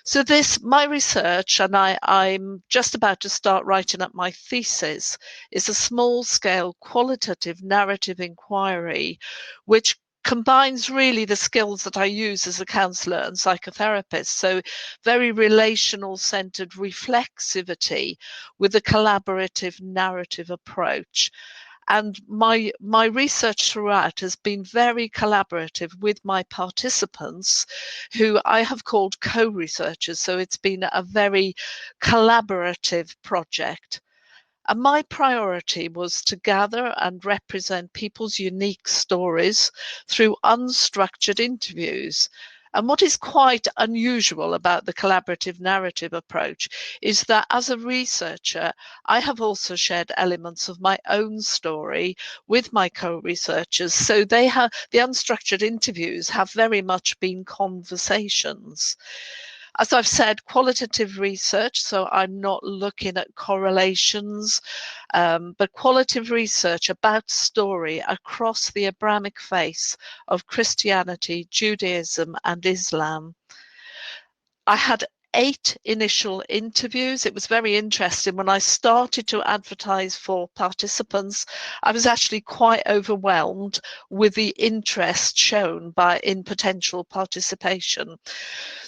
So my research, and I'm just about to start writing up my thesis, is a small-scale qualitative narrative inquiry, which combines really the skills that I use as a counsellor and psychotherapist. So very relational centered reflexivity with a collaborative narrative approach. And my research throughout has been very collaborative with my participants, who I have called co-researchers. So it's been a very collaborative project. And my priority was to gather and represent people's unique stories through unstructured interviews. And what is quite unusual about the collaborative narrative approach is that as a researcher, I have also shared elements of my own story with my co-researchers. So the unstructured interviews have very much been conversations. As I've said, qualitative research, so I'm not looking at correlations, but qualitative research about story across the Abrahamic faith of Christianity, Judaism, and Islam. I had 8 initial interviews. It was very interesting. When I started to advertise for participants, I was actually quite overwhelmed with the interest shown in potential participation.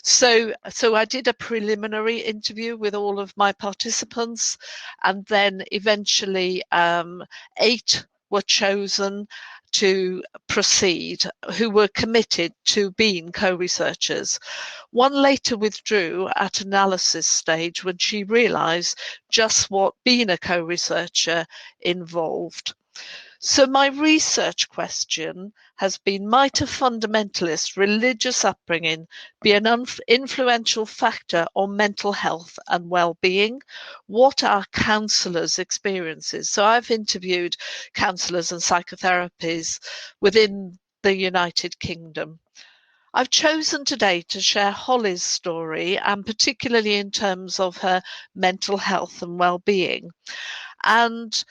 So I did a preliminary interview with all of my participants, and then eventually 8 were chosen to proceed, who were committed to being co-researchers. One later withdrew at analysis stage when she realised just what being a co-researcher involved. So my research question has been, might a fundamentalist religious upbringing be an influential factor on mental health and well-being? What are counsellors' experiences? So I've interviewed counsellors and psychotherapies within the United Kingdom. I've chosen today to share Holly's story, and particularly in terms of her mental health and well-being. And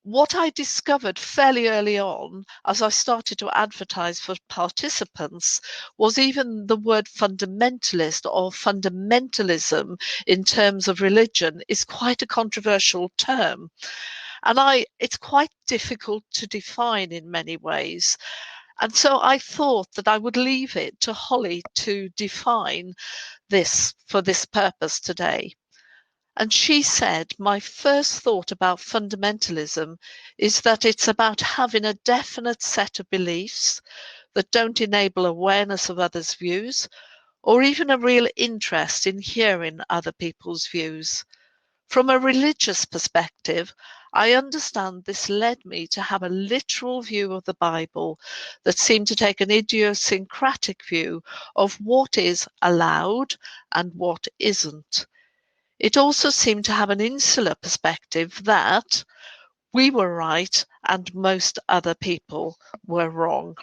what I discovered fairly early on, as I started to advertise for participants, was even the word fundamentalist or fundamentalism in terms of religion is quite a controversial term. And it's quite difficult to define in many ways. And so I thought that I would leave it to Holly to define this for this purpose today. And she said, my first thought about fundamentalism is that it's about having a definite set of beliefs that don't enable awareness of others' views, or even a real interest in hearing other people's views. From a religious perspective, I understand this led me to have a literal view of the Bible that seemed to take an idiosyncratic view of what is allowed and what isn't. It also seemed to have an insular perspective that we were right and most other people were wrong.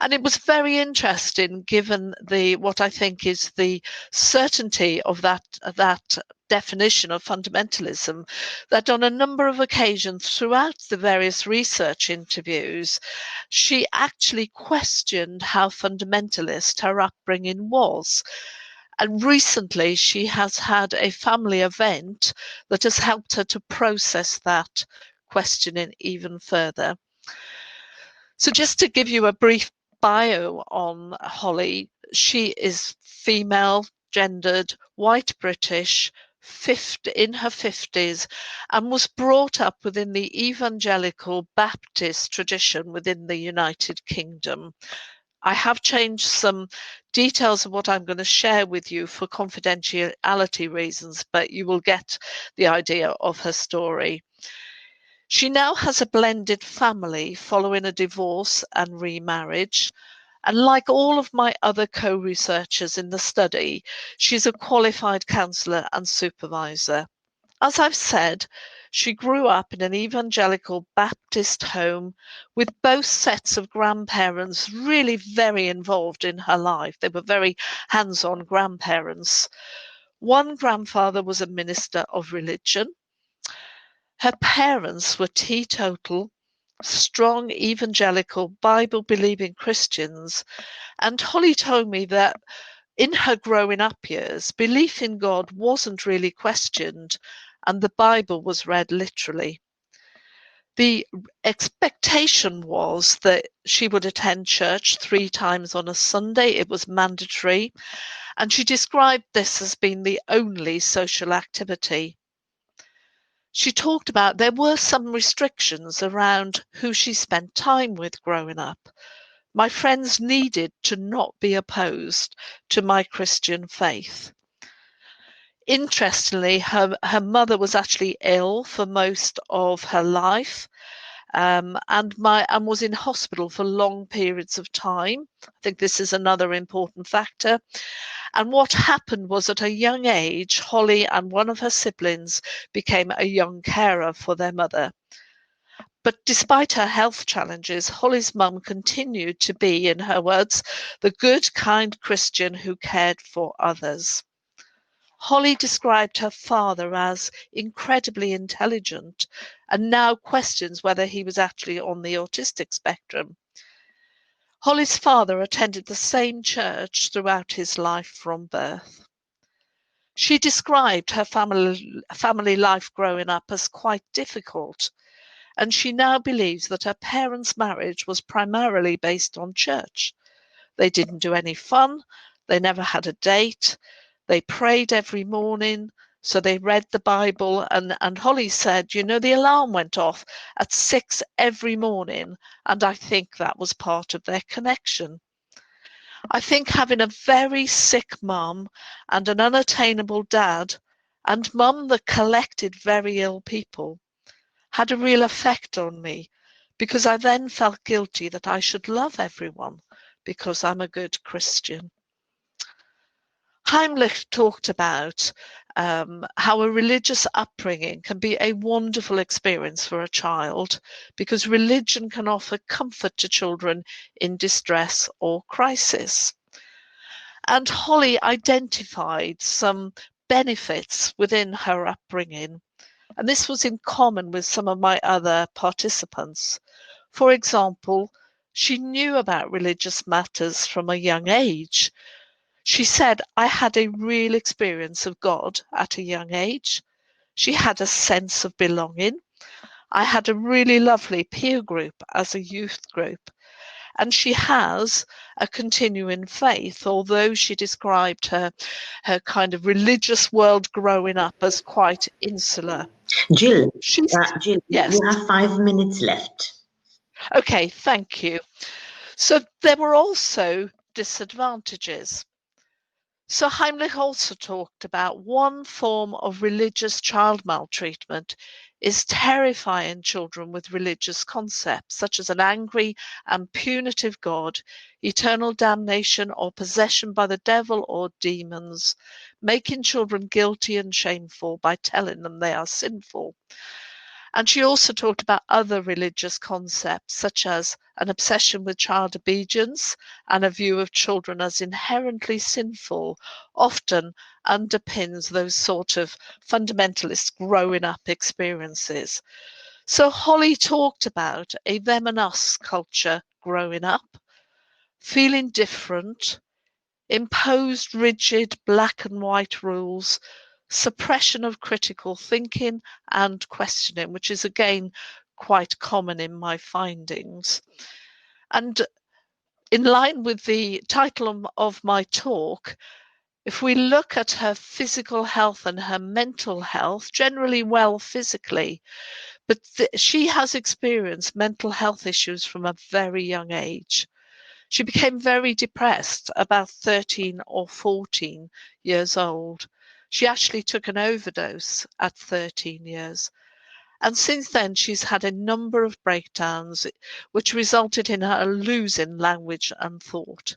And it was very interesting, given what I think is the certainty of that definition of fundamentalism, that on a number of occasions throughout the various research interviews, she actually questioned how fundamentalist her upbringing was. And recently she has had a family event that has helped her to process that questioning even further. So just to give you a brief bio on Holly, she is female, gendered, white British, in her 50s, and was brought up within the evangelical Baptist tradition within the United Kingdom. I have changed some details of what I'm going to share with you for confidentiality reasons, but you will get the idea of her story. She now has a blended family following a divorce and remarriage. And like all of my other co-researchers in the study, she's a qualified counsellor and supervisor. As I've said, she grew up in an evangelical Baptist home with both sets of grandparents really very involved in her life. They were very hands-on grandparents. One grandfather was a minister of religion. Her parents were teetotal, strong evangelical, Bible-believing Christians, and Holly told me that in her growing up years, belief in God wasn't really questioned, and the Bible was read literally. The expectation was that she would attend church 3 times on a Sunday. It was mandatory, and she described this as being the only social activity. She talked about there were some restrictions around who she spent time with growing up. My friends needed to not be opposed to my Christian faith. Interestingly, her mother was actually ill for most of her life, and was in hospital for long periods of time. I think this is another important factor. And what happened was at a young age, Holly and one of her siblings became a young carer for their mother. But despite her health challenges, Holly's mum continued to be, in her words, the good, kind Christian who cared for others. Holly described her father as incredibly intelligent and now questions whether he was actually on the autistic spectrum. Holly's father attended the same church throughout his life from birth. She described her family life growing up as quite difficult, and she now believes that her parents' marriage was primarily based on church. They didn't do any fun, they never had a date, they prayed every morning, so they read the Bible, and Holly said, you know, the alarm went off at 6 every morning, and I think that was part of their connection. I think having a very sick mum and an unattainable dad, and mum that collected very ill people, had a real effect on me, because I then felt guilty that I should love everyone because I'm a good Christian. Heimlich talked about how a religious upbringing can be a wonderful experience for a child because religion can offer comfort to children in distress or crisis. And Holly identified some benefits within her upbringing, and this was in common with some of my other participants. For example, she knew about religious matters from a young age. She said, I had a real experience of God at a young age. She had a sense of belonging. I had a really lovely peer group as a youth group. And she has a continuing faith, although she described her kind of religious world growing up as quite insular. Jill, Jill, yes. You have 5 minutes left. Okay, thank you. So there were also disadvantages. So Heimlich also talked about one form of religious child maltreatment is terrifying children with religious concepts, such as an angry and punitive God, eternal damnation or possession by the devil or demons, making children guilty and shameful by telling them they are sinful. And she also talked about other religious concepts, such as an obsession with child obedience and a view of children as inherently sinful, often underpins those sort of fundamentalist growing up experiences. So Holly talked about a them and us culture growing up, feeling different, imposed rigid black and white rules, suppression of critical thinking and questioning, which is again quite common in my findings. And in line with the title of my talk, if we look at her physical health and her mental health, generally well physically, but she has experienced mental health issues from a very young age. She became very depressed about 13 or 14 years old. She actually took an overdose at 13 years. And since then, she's had a number of breakdowns, which resulted in her losing language and thought.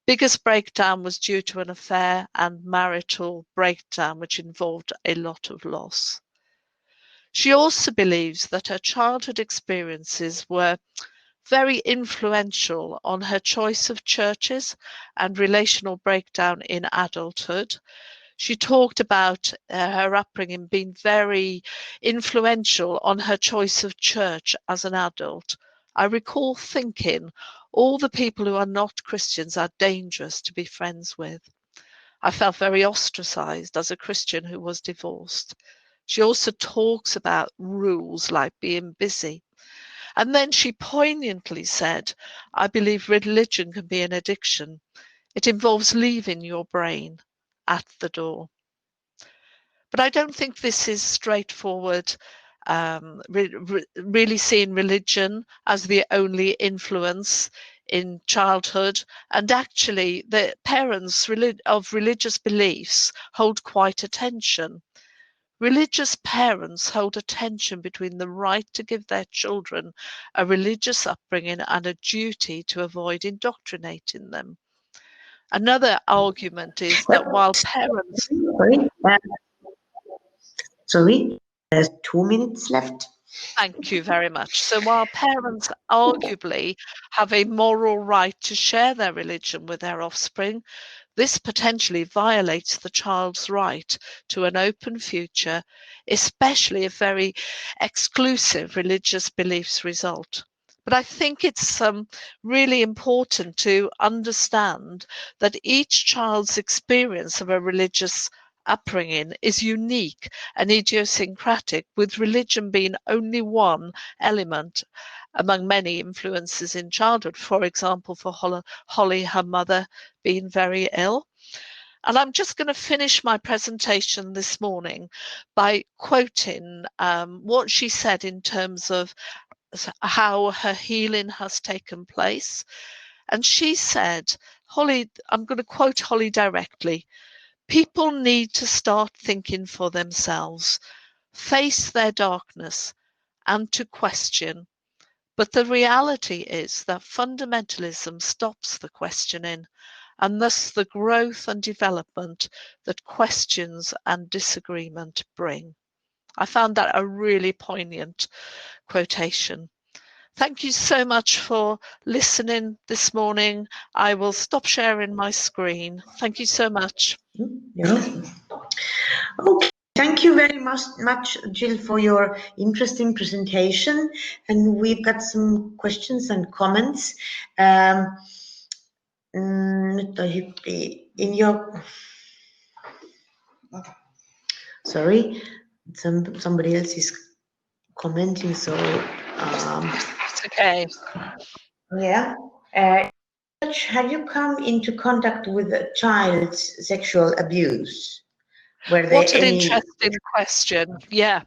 Biggest breakdown was due to an affair and marital breakdown, which involved a lot of loss. She also believes that her childhood experiences were very influential on her choice of churches and relational breakdown in adulthood. She talked about her upbringing being very influential on her choice of church as an adult. I recall thinking, all the people who are not Christians are dangerous to be friends with. I felt very ostracized as a Christian who was divorced. She also talks about rules like being busy. And then she poignantly said, I believe religion can be an addiction. It involves leaving your brain at the door. But I don't think this is straightforward, really seeing religion as the only influence in childhood. And actually, the parents of religious beliefs hold quite a tension. Religious parents hold a tension between the right to give their children a religious upbringing and a duty to avoid indoctrinating them. Another argument is that while parents... Sorry, there's 2 minutes left. Thank you very much. So while parents arguably have a moral right to share their religion with their offspring, this potentially violates the child's right to an open future, especially if very exclusive religious beliefs result. But I think it's really important to understand that each child's experience of a religious upbringing is unique and idiosyncratic, with religion being only one element among many influences in childhood. For example, for Holly, her mother being very ill. And I'm just going to finish my presentation this morning by quoting what she said in terms of how her healing has taken place. And she said, Holly, I'm going to quote Holly directly, people need to start thinking for themselves, face their darkness, and to question. But the reality is that fundamentalism stops the questioning, and thus the growth and development that questions and disagreement bring. I found that a really poignant quotation. Thank you so much for listening this morning. I will stop sharing my screen. Thank you so much. Yeah. Okay. Thank you very much, Jill, for your interesting presentation. And we've got some questions and comments. In your, sorry, somebody else is commenting, so It's okay. yeah. Have you come into contact with a child's sexual abuse? What an interesting question. Yeah,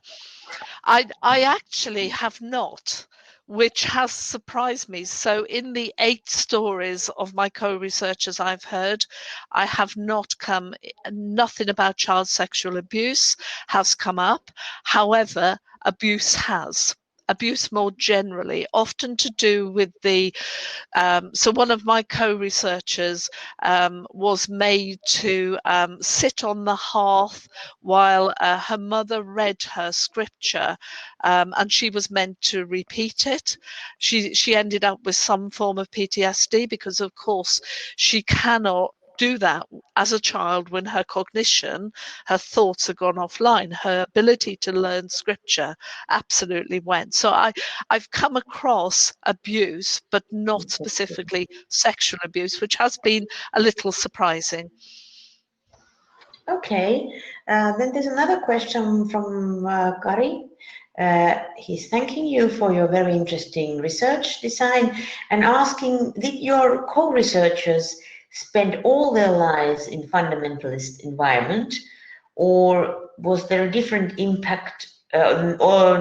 I actually have not, which has surprised me. So in the 8 stories of my co-researchers I've heard, I have not come, nothing about child sexual abuse has come up. However, abuse has. Abuse more generally, often to do with the, so one of my co-researchers was made to sit on the hearth while her mother read her scripture, and she was meant to repeat it. She ended up with some form of PTSD because, of course, she cannot do that as a child when her cognition, her thoughts had gone offline. Her ability to learn scripture absolutely went. So I've come across abuse, but not specifically sexual abuse, which has been a little surprising. Okay, then there's another question from Kari. He's thanking you for your very interesting research design and asking, did your co-researchers spend all their lives in fundamentalist environment, or was there a different impact in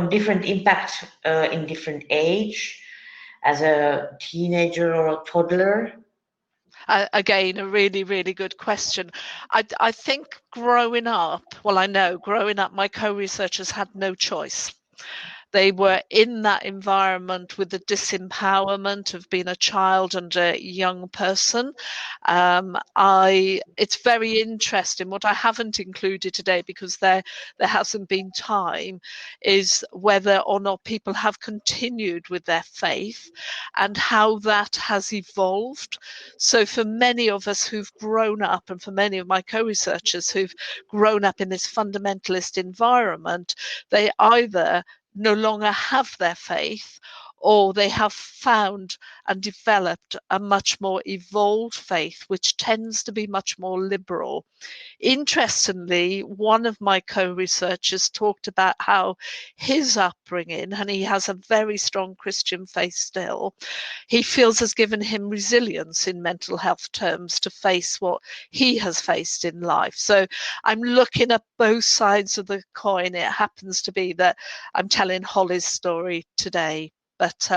different age, as a teenager or a toddler? Again, a really, really good question. I think growing up, well, I know growing up, my co-researchers had no choice. They were in that environment with the disempowerment of being a child and a young person. It's very interesting. What I haven't included today, because there hasn't been time, is whether or not people have continued with their faith and how that has evolved. So for many of us who've grown up, and for many of my co-researchers who've grown up in this fundamentalist environment, they either no longer have their faith, or they have found and developed a much more evolved faith, which tends to be much more liberal. Interestingly, one of my co-researchers talked about how his upbringing, and he has a very strong Christian faith still, he feels has given him resilience in mental health terms to face what he has faced in life. So I'm looking at both sides of the coin. It happens to be that I'm telling Holly's story today, but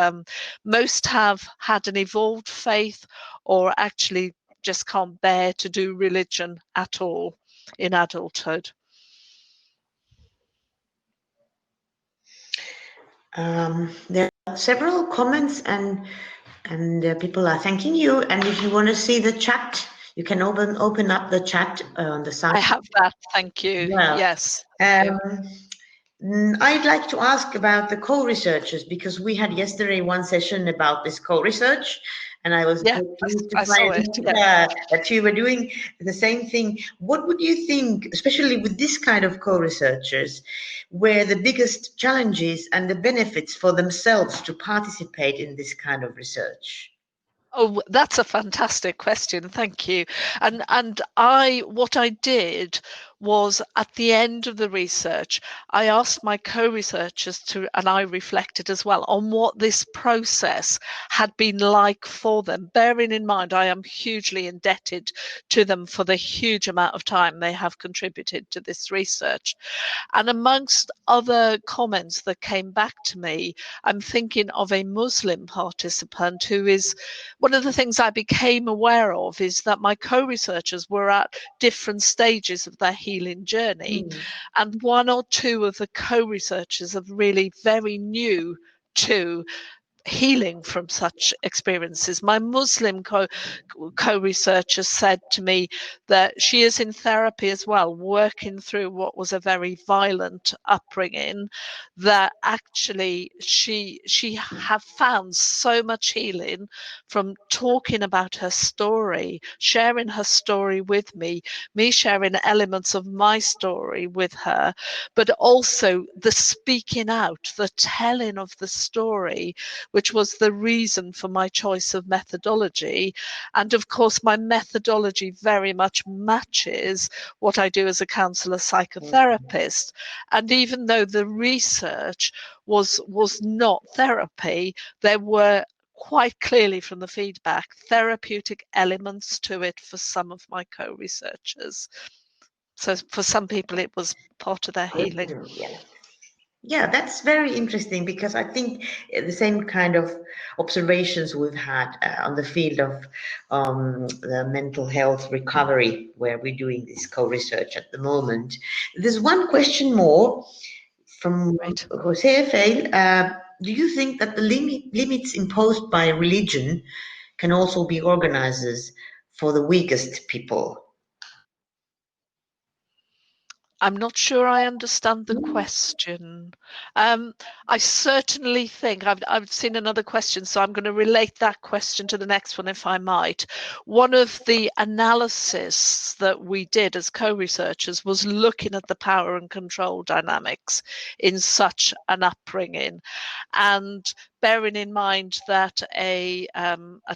most have had an evolved faith, or actually just can't bear to do religion at all in adulthood. There are several comments and people are thanking you. And if you want to see the chat, you can open up the chat on the side. I have that, thank you. Well, yes. I'd like to ask about the co-researchers, because we had yesterday one session about this co-research, and I was pleased to find that you were doing the same thing. What would you think, especially with this kind of co-researchers, were the biggest challenges and the benefits for themselves to participate in this kind of research? Oh, that's a fantastic question. Thank you. And what I did was, at the end of the research, I asked my co-researchers to, and I reflected as well on what this process had been like for them, bearing in mind I am hugely indebted to them for the huge amount of time they have contributed to this research. And amongst other comments that came back to me, I'm thinking of a Muslim participant who is, one of the things I became aware of is that my co-researchers were at different stages of their healing journey. And one or two of the co-researchers are really very new to healing from such experiences. My Muslim co-researcher said to me that she is in therapy as well, working through what was a very violent upbringing, that actually she have found so much healing from talking about her story, sharing her story with me sharing elements of my story with her, but also the speaking out, the telling of the story, which was the reason for my choice of methodology. And of course, my methodology very much matches what I do as a counselor psychotherapist. And even though the research was not therapy, there were quite clearly from the feedback therapeutic elements to it for some of my co-researchers. So for some people it was part of their healing. Yeah, that's very interesting, because I think the same kind of observations we've had on the field of the mental health recovery, where we're doing this co-research at the moment. There's one question more from Jose Fail. Do you think that the limits imposed by religion can also be organizers for the weakest people? I'm not sure I understand the question. I certainly think I've seen another question, so I'm going to relate that question to the next one, if I might. One of the analysis that we did as co-researchers was looking at the power and control dynamics in such an upbringing, and bearing in mind that a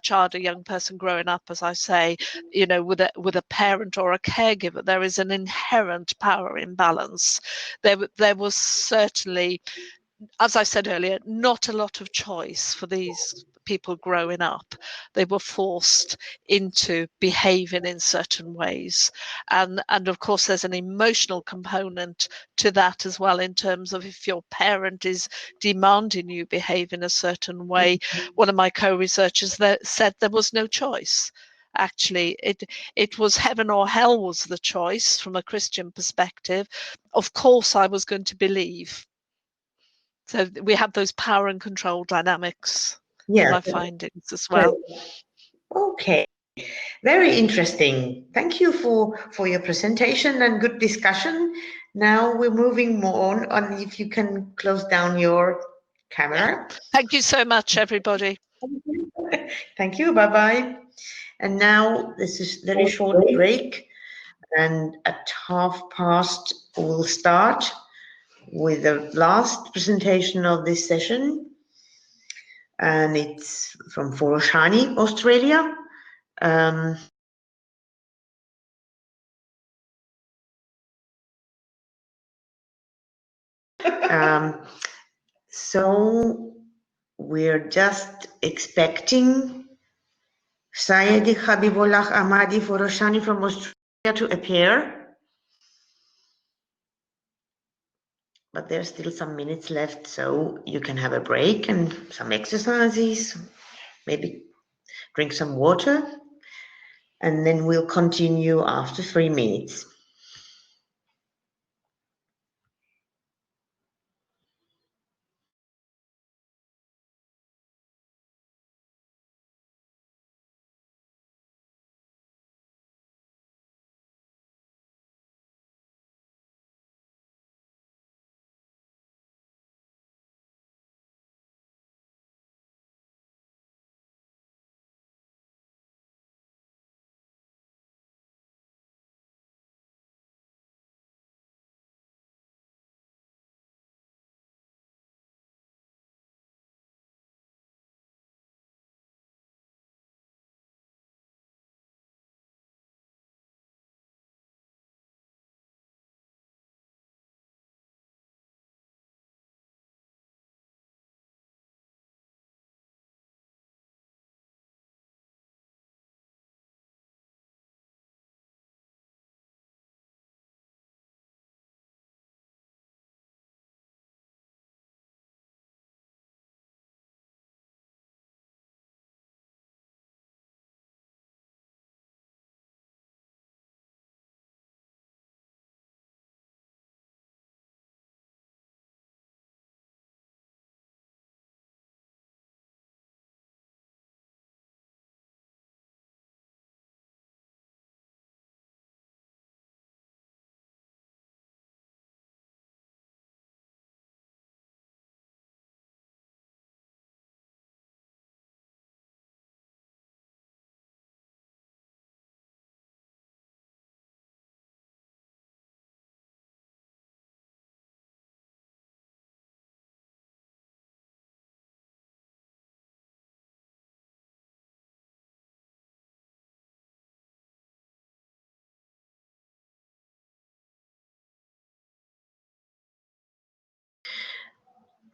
child, a young person growing up, as I say, you know, with a parent or a caregiver, there is an inherent power imbalance. There was certainly, as I said earlier, not a lot of choice for these people growing up. They were forced into behaving in certain ways, and of course there's an emotional component to that as well, in terms of if your parent is demanding you behave in a certain way. One of my co-researchers said there was no choice. Actually, it was heaven or hell was the choice from a Christian perspective. Of course I was going to believe. So we have those power and control dynamics in my findings as well. Okay, very interesting. Thank you for your presentation and good discussion. Now we're moving more on. If you can close down your camera. Thank you so much, everybody. Thank you. Bye-bye. And now this is very short break, and at past we'll start with the last presentation of this session, and it's from Foroshani, Australia. So we're just expecting Sayedi Habibullah Ahmadi Foroshani from Australia to appear. But there's still some minutes left, so you can have a break and some exercises, maybe drink some water, and then we'll continue after 3 minutes.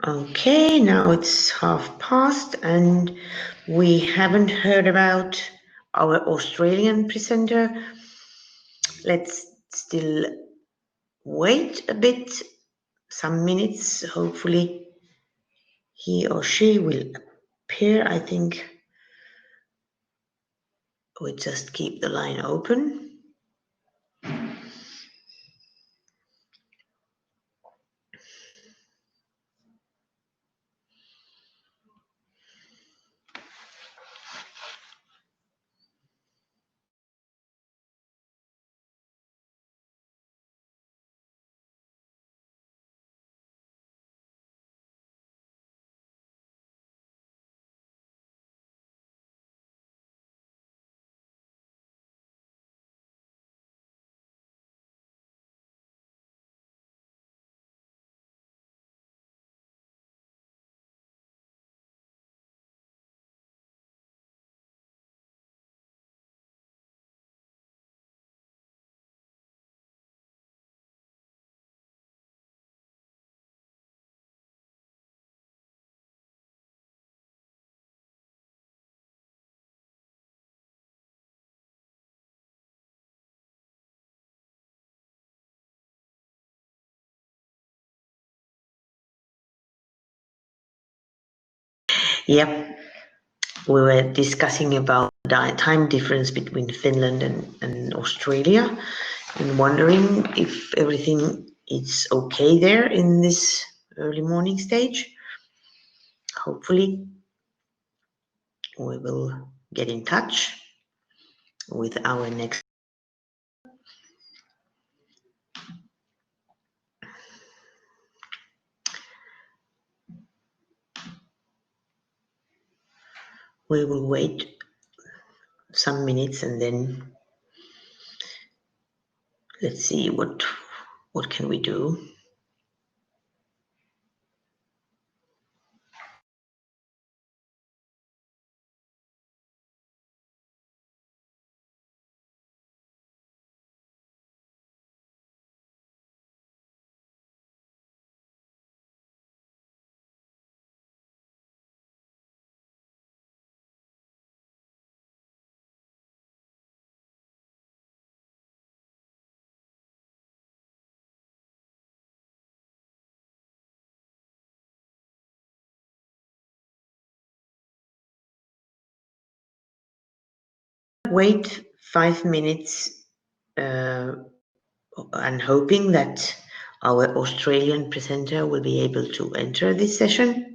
Okay, now it's past and we haven't heard about our Australian presenter. Let's still wait a bit, some minutes, hopefully he or she will appear. I think we just keep the line open. Yep, we were discussing about the time difference between Finland and Australia, and wondering if everything is okay there in this early morning stage. Hopefully, we will get in touch with our next. We will wait some minutes and then let's see what can we do. Wait 5 minutes and hoping that our Australian presenter will be able to enter this session.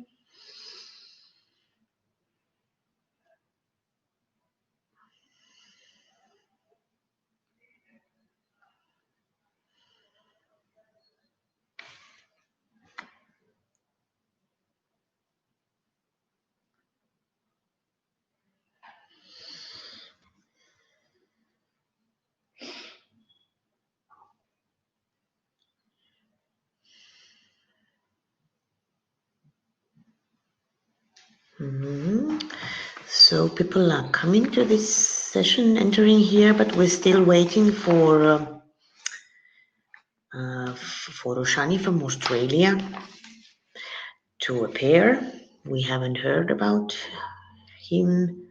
So people are coming to this session, entering here, but we're still waiting for Roshani from Australia to appear. We haven't heard about him,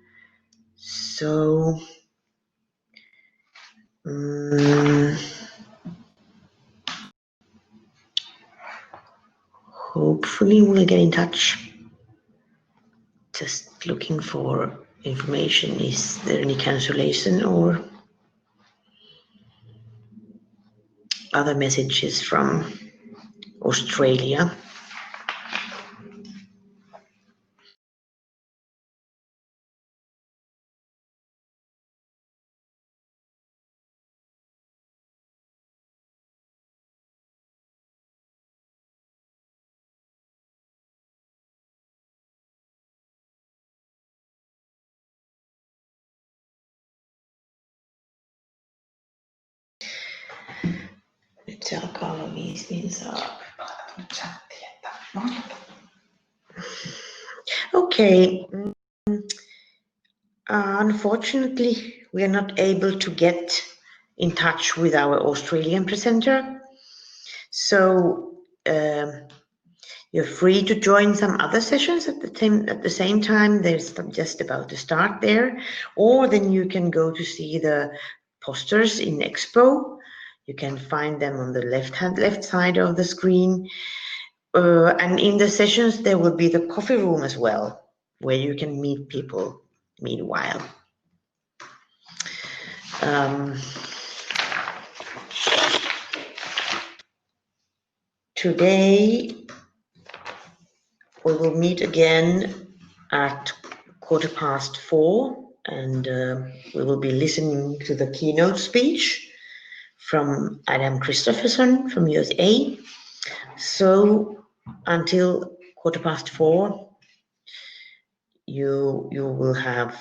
so hopefully we'll get in touch. Just looking for information. Is there any cancellation or other messages from Australia? Nyt se alkaa olla 5 minsaa. Okay. Unfortunately, we are not able to get in touch with our Australian presenter. So you're free to join some other sessions at the same time. There's just about to start there, or then you can go to see the posters in Expo. You can find them on the left side of the screen. And in the sessions, there will be the coffee room as well, where you can meet people meanwhile. Today, we will meet again at 4:15, and we will be listening to the keynote speech from Adam Christopherson from USA. So until 4:15, you will have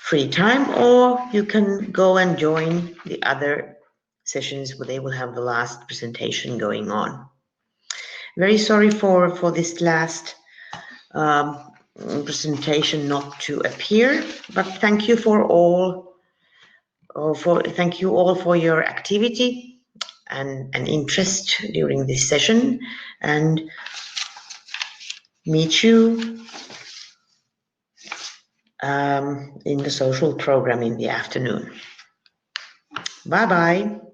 free time, or you can go and join the other sessions where they will have the last presentation going on. Very sorry for this last presentation not to appear, but thank you all for your activity and interest during this session, and meet you in the social program in the afternoon. Bye bye.